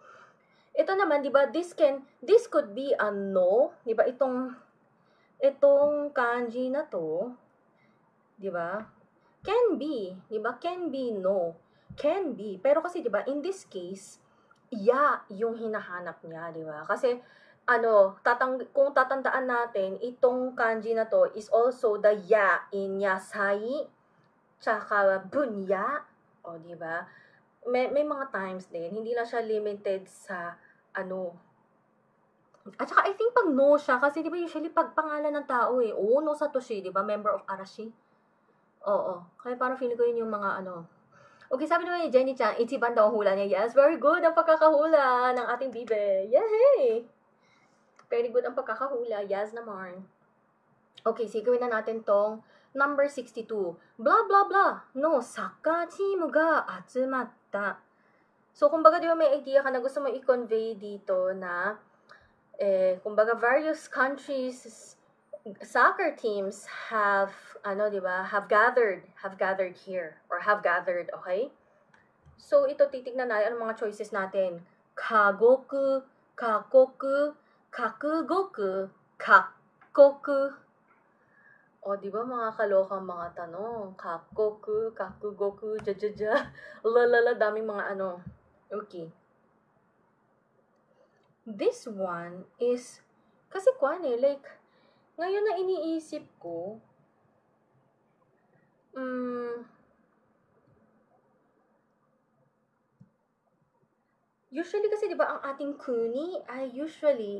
Ito naman, di ba, this could be a no. Di ba, itong kanji na to, di ba? Can be, di ba? Can be no. Can be. Pero kasi, di ba, in this case, yung hinahanap niya, di ba? Kasi, kung tatandaan natin, itong kanji na to is also the ya in yasai, tsaka bunya, o diba? May mga times din, hindi lang siya limited sa, at saka I think pag no siya, kasi diba usually pag pangalan ng tao no Satoshi, diba? Member of Arashi. Oo. Kaya parang feeling ko yun yung mga Okay, sabi naman ni Jenny-chan, ichiban daw ang hula niya. Yes, very good ang pagkakahula ng ating bibe. Yay! Very good ang pagkakahula. Yes naman. Okay, sigawin na natin tong number 62. Blah, blah, blah. No, saka team ga atsumatta. So, kumbaga, di ba may idea ka na gusto mo i-convey dito na, kumbaga, various countries, soccer teams have, di ba, have gathered here, or have gathered, okay? So, ito, titignan natin ang mga choices natin. Kagoku, kakoku, kakugoku, kakkoku. O, di ba mga kalokang mga tanong? Kakkoku, kakugoku, jajaja. Lalala, daming mga Okay. This one is, kasi like, ngayon na iniisip ko, usually kasi, di ba, ang ating kuni ay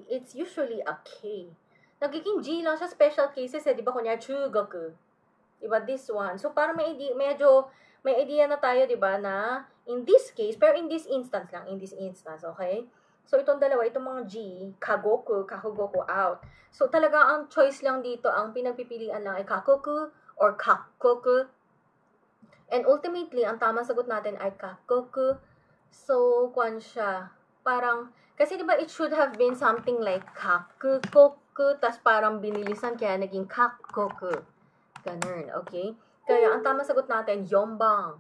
it's usually a K. Nagiging G lang siya, special cases di ba, kunya, chugoku. Di ba, this one. So, parang may idea na tayo, di ba, na in this case, pero in this instance, okay? So, itong dalawa, itong mga G, kagoku, kakugoku, out. So, talaga ang choice lang dito, ang pinagpipilian lang ay kakoku or kakkoku. And ultimately, ang tamang sagot natin ay kakkoku. So, kwan siya. Parang, kasi diba it should have been something like kakukoku, tas parang binilisan kaya naging kakkoku. Ganun, okay? Kaya ang tamang sagot natin, yombang.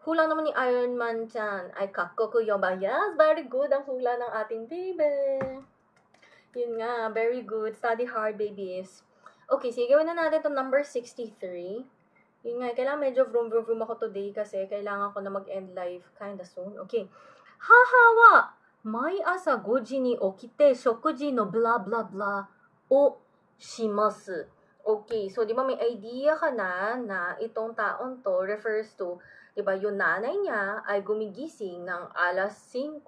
Hula naman ni Iron Man dyan ay kakkoku yombang. Yes, very good ang hula ng ating baby. Yun nga, very good. Study hard, babies. Okay, sige, gawin na natin itong number 63. Yun nga, kailangan medyo vroom ako today kasi kailangan ko na mag-end live kinda soon. Okay. Haha wa mai asa 5時に起きて食事の blah blah blah o shimasu. Okay, so di ba may idea ka na itong taon to refers to, di ba, yung nanay niya ay gumigising ng alas 5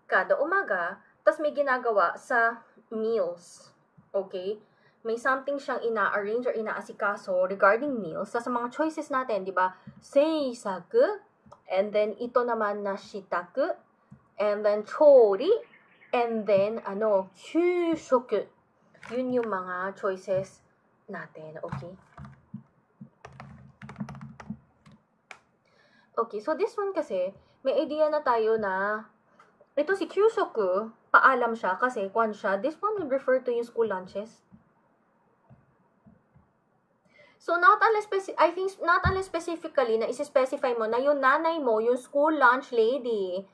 kada umaga, tas may ginagawa sa meals. Okay? May something siyang ina-arrange or ina-asikaso regarding meals. Sa mga choices natin, di ba? Seisaku, and then ito naman na shitaku, and then chori, and then kyushoku. Yun yung mga choices natin, okay? Okay, so this one kasi, may idea na tayo na ito si kyushoku, paalam siya kasi kwan siya. This one would refer to yung school lunches. So, not unless specifically na isi-specify mo na yung nanay mo, yung school lunch lady,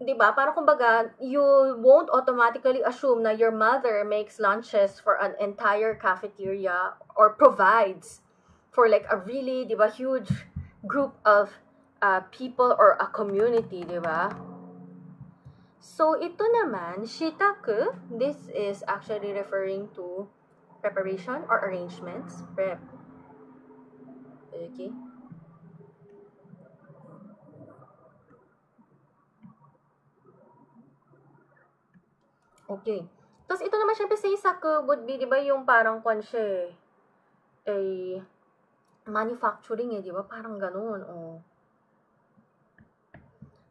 diba? Para kumbaga, you won't automatically assume na your mother makes lunches for an entire cafeteria or provides for like a really, diba, huge group of people or a community, diba? So, ito naman, shitaku, this is actually referring to preparation or arrangements, prep. Okay. Okay. Tapos ito naman syempre seisaku would be, di ba, yung parang kwan siya manufacturing di ba? Parang ganun,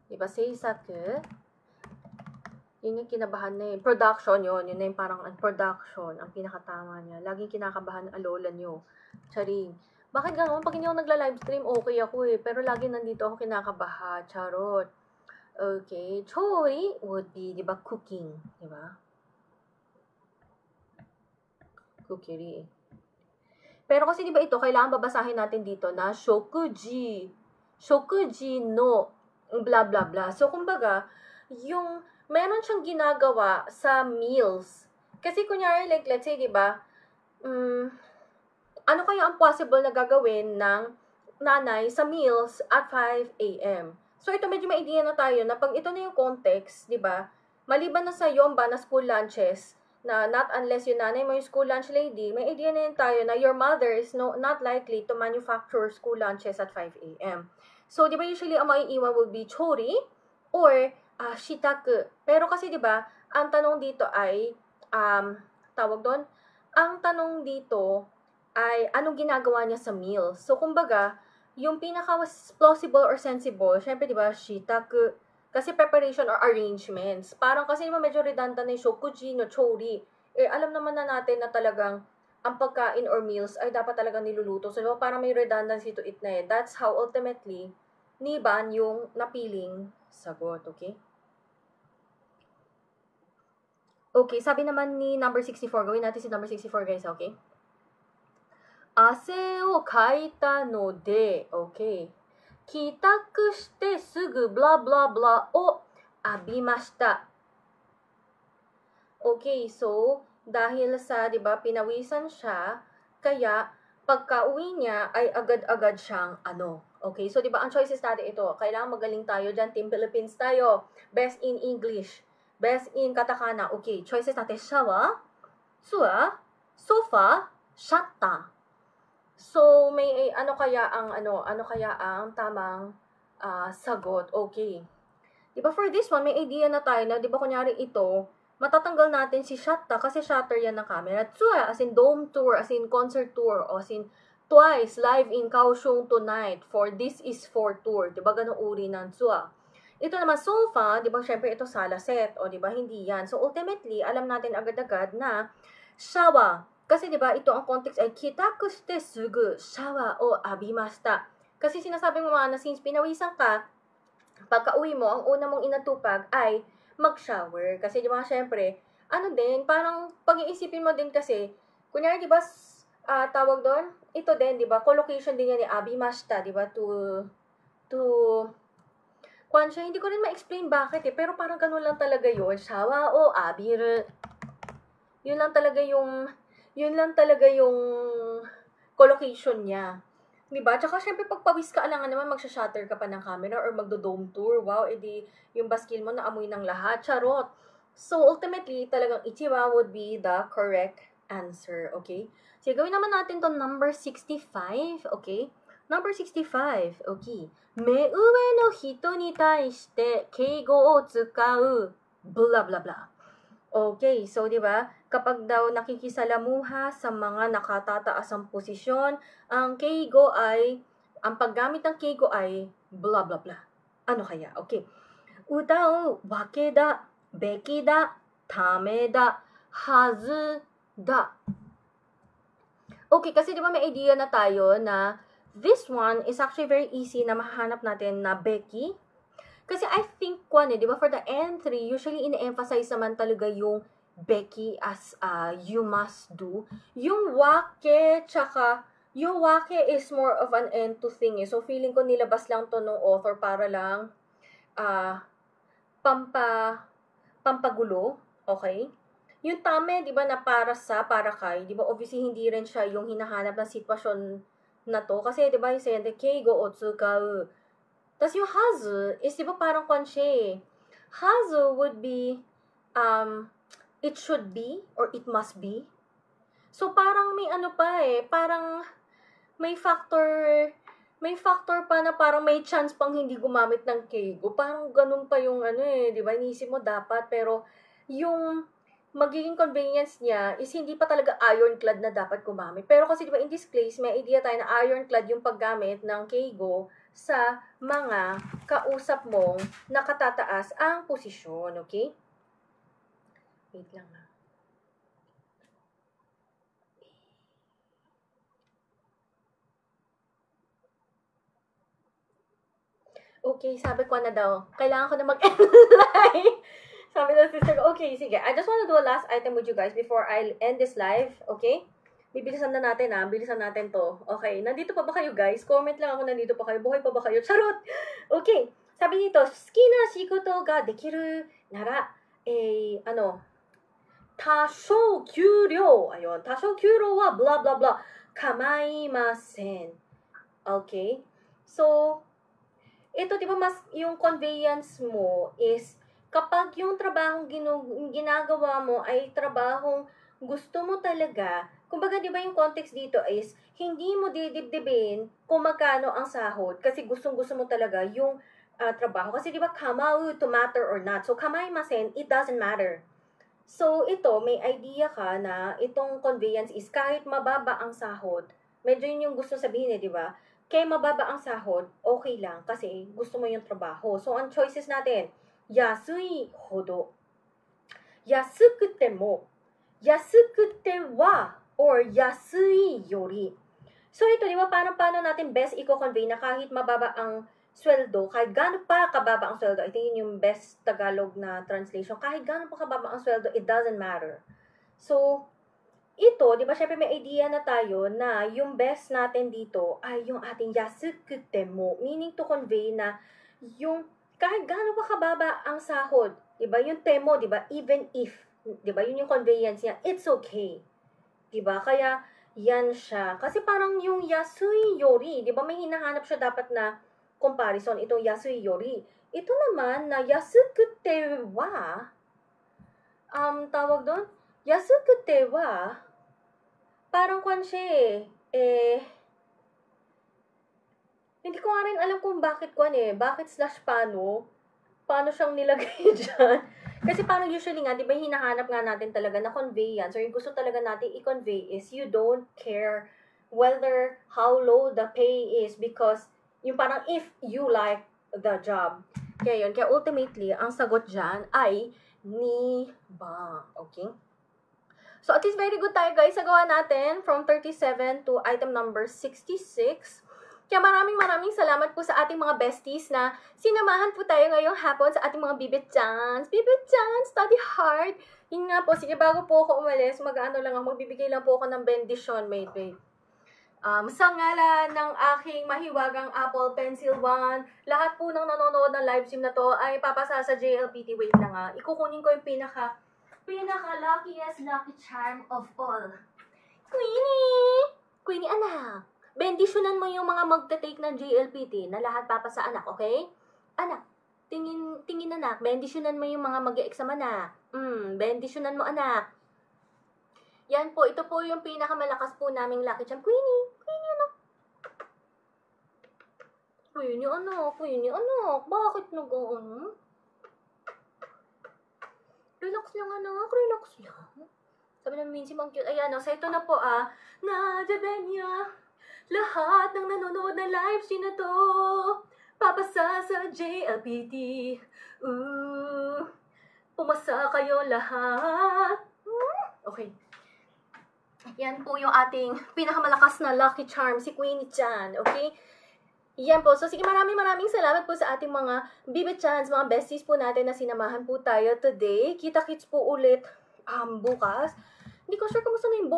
Di ba, seisaku, yun yung kinabahan na yun. Production yun na yung parang production, ang pinakatama niya. Laging kinakabahan ang lola nyo. Charing. Bakit gano'n? Pag hindi ako nagla-livestream, okay ako pero lagi nandito ako kinakabaha. Charot. Okay. Chori would be, di ba, cooking. Di ba? kukiri. Pero kasi di ba ito, kailangan babasahin natin dito na shokuji. Shokuji no blah blah blah. So, kumbaga, yung meron siyang ginagawa sa meals. Kasi kunyari, like, let's say, di ba, ano kaya ang possible na gagawin ng nanay sa meals at 5 a.m.? So, ito medyo may idea na tayo na pag ito na yung context, di ba, maliban na sa yomba na school lunches, na not unless yung nanay mo yung school lunch lady, may idea na yun tayo na your mother is not likely to manufacture school lunches at 5 a.m. So, di ba usually ang maiiwan would be chori or shitaku. Pero kasi di ba, ang tanong dito ay, tawag doon, ang tanong dito ay anong ginagawa niya sa meal. So, kumbaga, yung pinaka-plausible or sensible, syempre di ba, shitaku, kasi preparation or arrangements. Parang kasi naman medyo redundant na yung shokuji no chori. Alam naman na natin na talagang ang pagkain or meals ay dapat talagang niluluto. So, parang may redundancy to it na eh. That's how ultimately niban yung napiling sagot. Okay? Okay, sabi naman ni number 64. Gawin natin si number 64 guys, okay? Ase o kaita no de. Okay. 帰宅してすぐ blah blah blah を浴びました。Okay, so, dahil sa, di ba, pinawisan siya, kaya, pagka-uwi niya, ay agad-agad siyang ano. Okay, so, di ba, ang choices natin ito, kailangan magaling tayo dyan, Team Philippines tayo. Best in English, best in katakana. Okay, choices natin, shawa, sua, sofa, shatta. So, may ano kaya ang tamang sagot? Okay. 'Di ba for this one, may idea na tayo na 'di ba kunyari ito, matatanggal natin si shatta kasi shutter yan ng camera. Tsua, as in dome tour, as in concert tour, o as in twice live in Kaohsiung tonight for This Is For Tour. 'Di ba ganung uri ng tsua? Ito naman sofa, 'di ba syempre ito sala set, o 'di ba hindi yan. So ultimately, alam natin agad-agad na shawa. Kasi 'di ba ito ang context ay kitaku shite sugu shawa o abimashita. Kasi sinasabi mo na since pinawisan ka, pagka-uwi mo, ang una mong inatupag ay mag-shower. Kasi di ba syempre, ano din, parang pag-iisipin mo din kasi, kunyari di ba, tawag doon, ito din, di ba, collocation din yan ni abimashita, di ba, kwan siya, hindi ko rin ma-explain bakit pero parang ganun lang talaga yun, shawa o abiru. Yun lang talaga yung collocation niya. Diba? Tsaka syempre pagpawis ka, alangan naman magsha-shutter ka pa ng camera or magdo-dome tour. Wow, edi yung baskil mo naamoy ng lahat. Charot. So ultimately, talagang ichiwa would be the correct answer. Okay? So gawin naman natin to number 65. Okay? Number 65. Okay. 目上の人に対して敬語を使う blah blah blah. Okay, so 'di ba, kapag daw nakikisalamuha sa mga nakatataas ang posisyon, ang paggamit ng keigo ay blah blah blah. Ano kaya? Okay. Uta o wake da, beki da, tame da, hazu da. Okay, kasi 'di ba may idea na tayo na this one is actually very easy na mahahanap natin na beki. Kasi I think, di ba, for the N3, usually ine-emphasize naman talaga yung beki as you must do. Yung wake, tsaka, yung wake is more of an N2 thing eh. So, feeling ko nilabas lang to ng author para lang pampagulo, okay? Yung tame, di ba, na para kay, di ba, obviously, hindi rin siya yung hinahanap na sitwasyon na to. Kasi, di ba, yung sayang, keigo o tsukau. Tapos yung hazu is, di ba, parang konsye eh. Hazu would be, it should be, or it must be. So, parang may ano pa eh, parang may factor pa na parang may chance pang hindi gumamit ng keigo. Parang ganun pa yung ano eh, di ba, inisip mo dapat, pero yung magiging convenience niya is hindi pa talaga ironclad na dapat gumamit. Pero kasi di ba, in this case, may idea tayo na ironclad yung paggamit ng keigo sa mga kausap mong nakatataas ang posisyon, okay? Wait lang na. Okay, sabi ko na daw, kailangan ko na mag-end live. Sabi ng sister ko, okay, sige. I just want to do a last item with you guys before I end this live, okay? Bibilisan na natin bilisan natin to. Okay, nandito pa ba kayo guys? Comment lang ako nandito pa kayo. Buhay pa ba kayo? Charot! Okay, sabi dito, suki na shikoto ga dekiru nara, tasho kyuryo. Ayun, tasho kyuryo wa blah blah blah. Kamaimasen. Okay? So, ito, di ba, mas yung conveyance mo is kapag yung trabahong ginagawa mo ay trabahong gusto mo talaga, kumbaga, di ba yung context dito is, hindi mo didibdibin kung magkano ang sahod kasi gustong-gusto mo talaga yung trabaho. Kasi di ba, kamau to matter or not. So, kamaimasen, it doesn't matter. So, ito, may idea ka na itong conveyance is kahit mababa ang sahod, medyo yun yung gusto sabihin di ba? Kaya mababa ang sahod, okay lang kasi gusto mo yung trabaho. So, ang choices natin, yasui hodo, yasukute mo, yasukute wa, or yasui yori. So, ito, di ba, paano natin best i-convey na kahit mababa ang sweldo, kahit gaano pa kababa ang sweldo, I think yun yung best Tagalog na translation, kahit gaano pa kababa ang sweldo, it doesn't matter. So, ito, di ba, syempre may idea na tayo na yung best natin dito ay yung ating yasukute mo, meaning to convey na yung kahit gaano pa kababa ang sahod, di ba, yung temo, di ba, even if, di ba, yun yung conveyance niya, it's okay. Di ba, kaya yan siya. Kasi parang yung yasui yori, di ba, may hinahanap siya dapat na comparison, itong yasui yori. Ito naman na yasukute wa, tawag doon, yasukute wa, parang kwan siya hindi ko nga rin alam kung bakit kwan bakit / paano siyang nilagay dyan. Kasi parang usually nga, di ba hinahanap nga natin talaga na conveyance, or yung gusto talaga natin i-convey is you don't care whether how low the pay is because yung parang if you like the job. Kaya yun, kaya ultimately, ang sagot dyan ay ni ba. Okay? So, at least very good tayo guys sa gawa natin from 37 to item number 66. Kaya maraming salamat po sa ating mga besties na sinamahan po tayo ngayong hapon sa ating mga bibit-chans. Bibit-chans, study hard. Yun nga po, sige bago po ako umalis, magbibigay lang po ako ng bendisyon, mate. Sa ngalan ng aking mahiwagang Apple Pencil 1, lahat po ng nanonood ng live stream na to ay papasa sa JLPT. Wait na nga, ikukunin ko yung pinaka-luckiest lucky charm of all. Queenie anak, bendisyonan mo yung mga magte-take ng JLPT na lahat papasa anak, okay? Anak, tingin anak, bendisyonan mo yung mga mag-e-exam anak. Bendisyonan mo anak. Yan po, ito po yung pinakamalakas po naming lucky charm. Queenie anak. Queenie anak, bakit nag-ano? Relax lang anak, relax lang. Sabi ng Mincy, mang cute. Ayan, so ito na po Nadebenya, lahat ng nanonood na live stream na to, papasa sa JLPT. Pumasa kayo lahat. Okay. Yan po yung ating pinakamalakas na lucky charm, si Queenie Chan. Okay? Yan po. So, sige, maraming salamat po sa ating mga bibit-chans, mga besties po natin na sinamahan po tayo today. Kita-kits po ulit bukas. Hindi ko sure kumusta na yung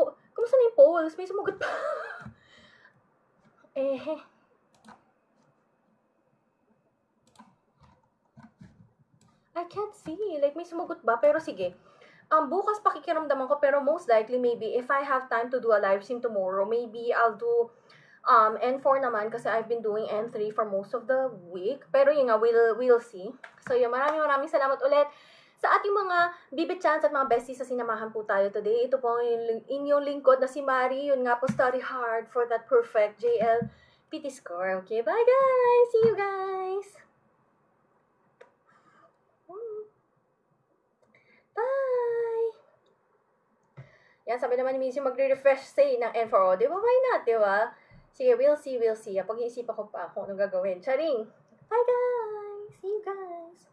polls. May sumugot pa. I can't see. Like, may sumugot ba? Pero sige. Bukas pakikiramdaman ko, pero most likely, maybe, if I have time to do a live stream tomorrow, maybe I'll do N4 naman kasi I've been doing N3 for most of the week. Pero yun nga, we'll see. So yun, maraming salamat ulit sa ating mga bibit-chans at mga besties sa sinamahan po tayo today. Ito po yung inyong lingkod na si Mari. Yun nga po, study hard for that perfect JLPT score. Okay, bye guys! See you guys! Bye! Yan, sabi naman ni Missy, magre-refresh say ng N4. Di ba? Why not? Di ba? Sige, we'll see. Pag-iisipan ko pa kung anong gagawin. Charing! Bye guys! See you guys!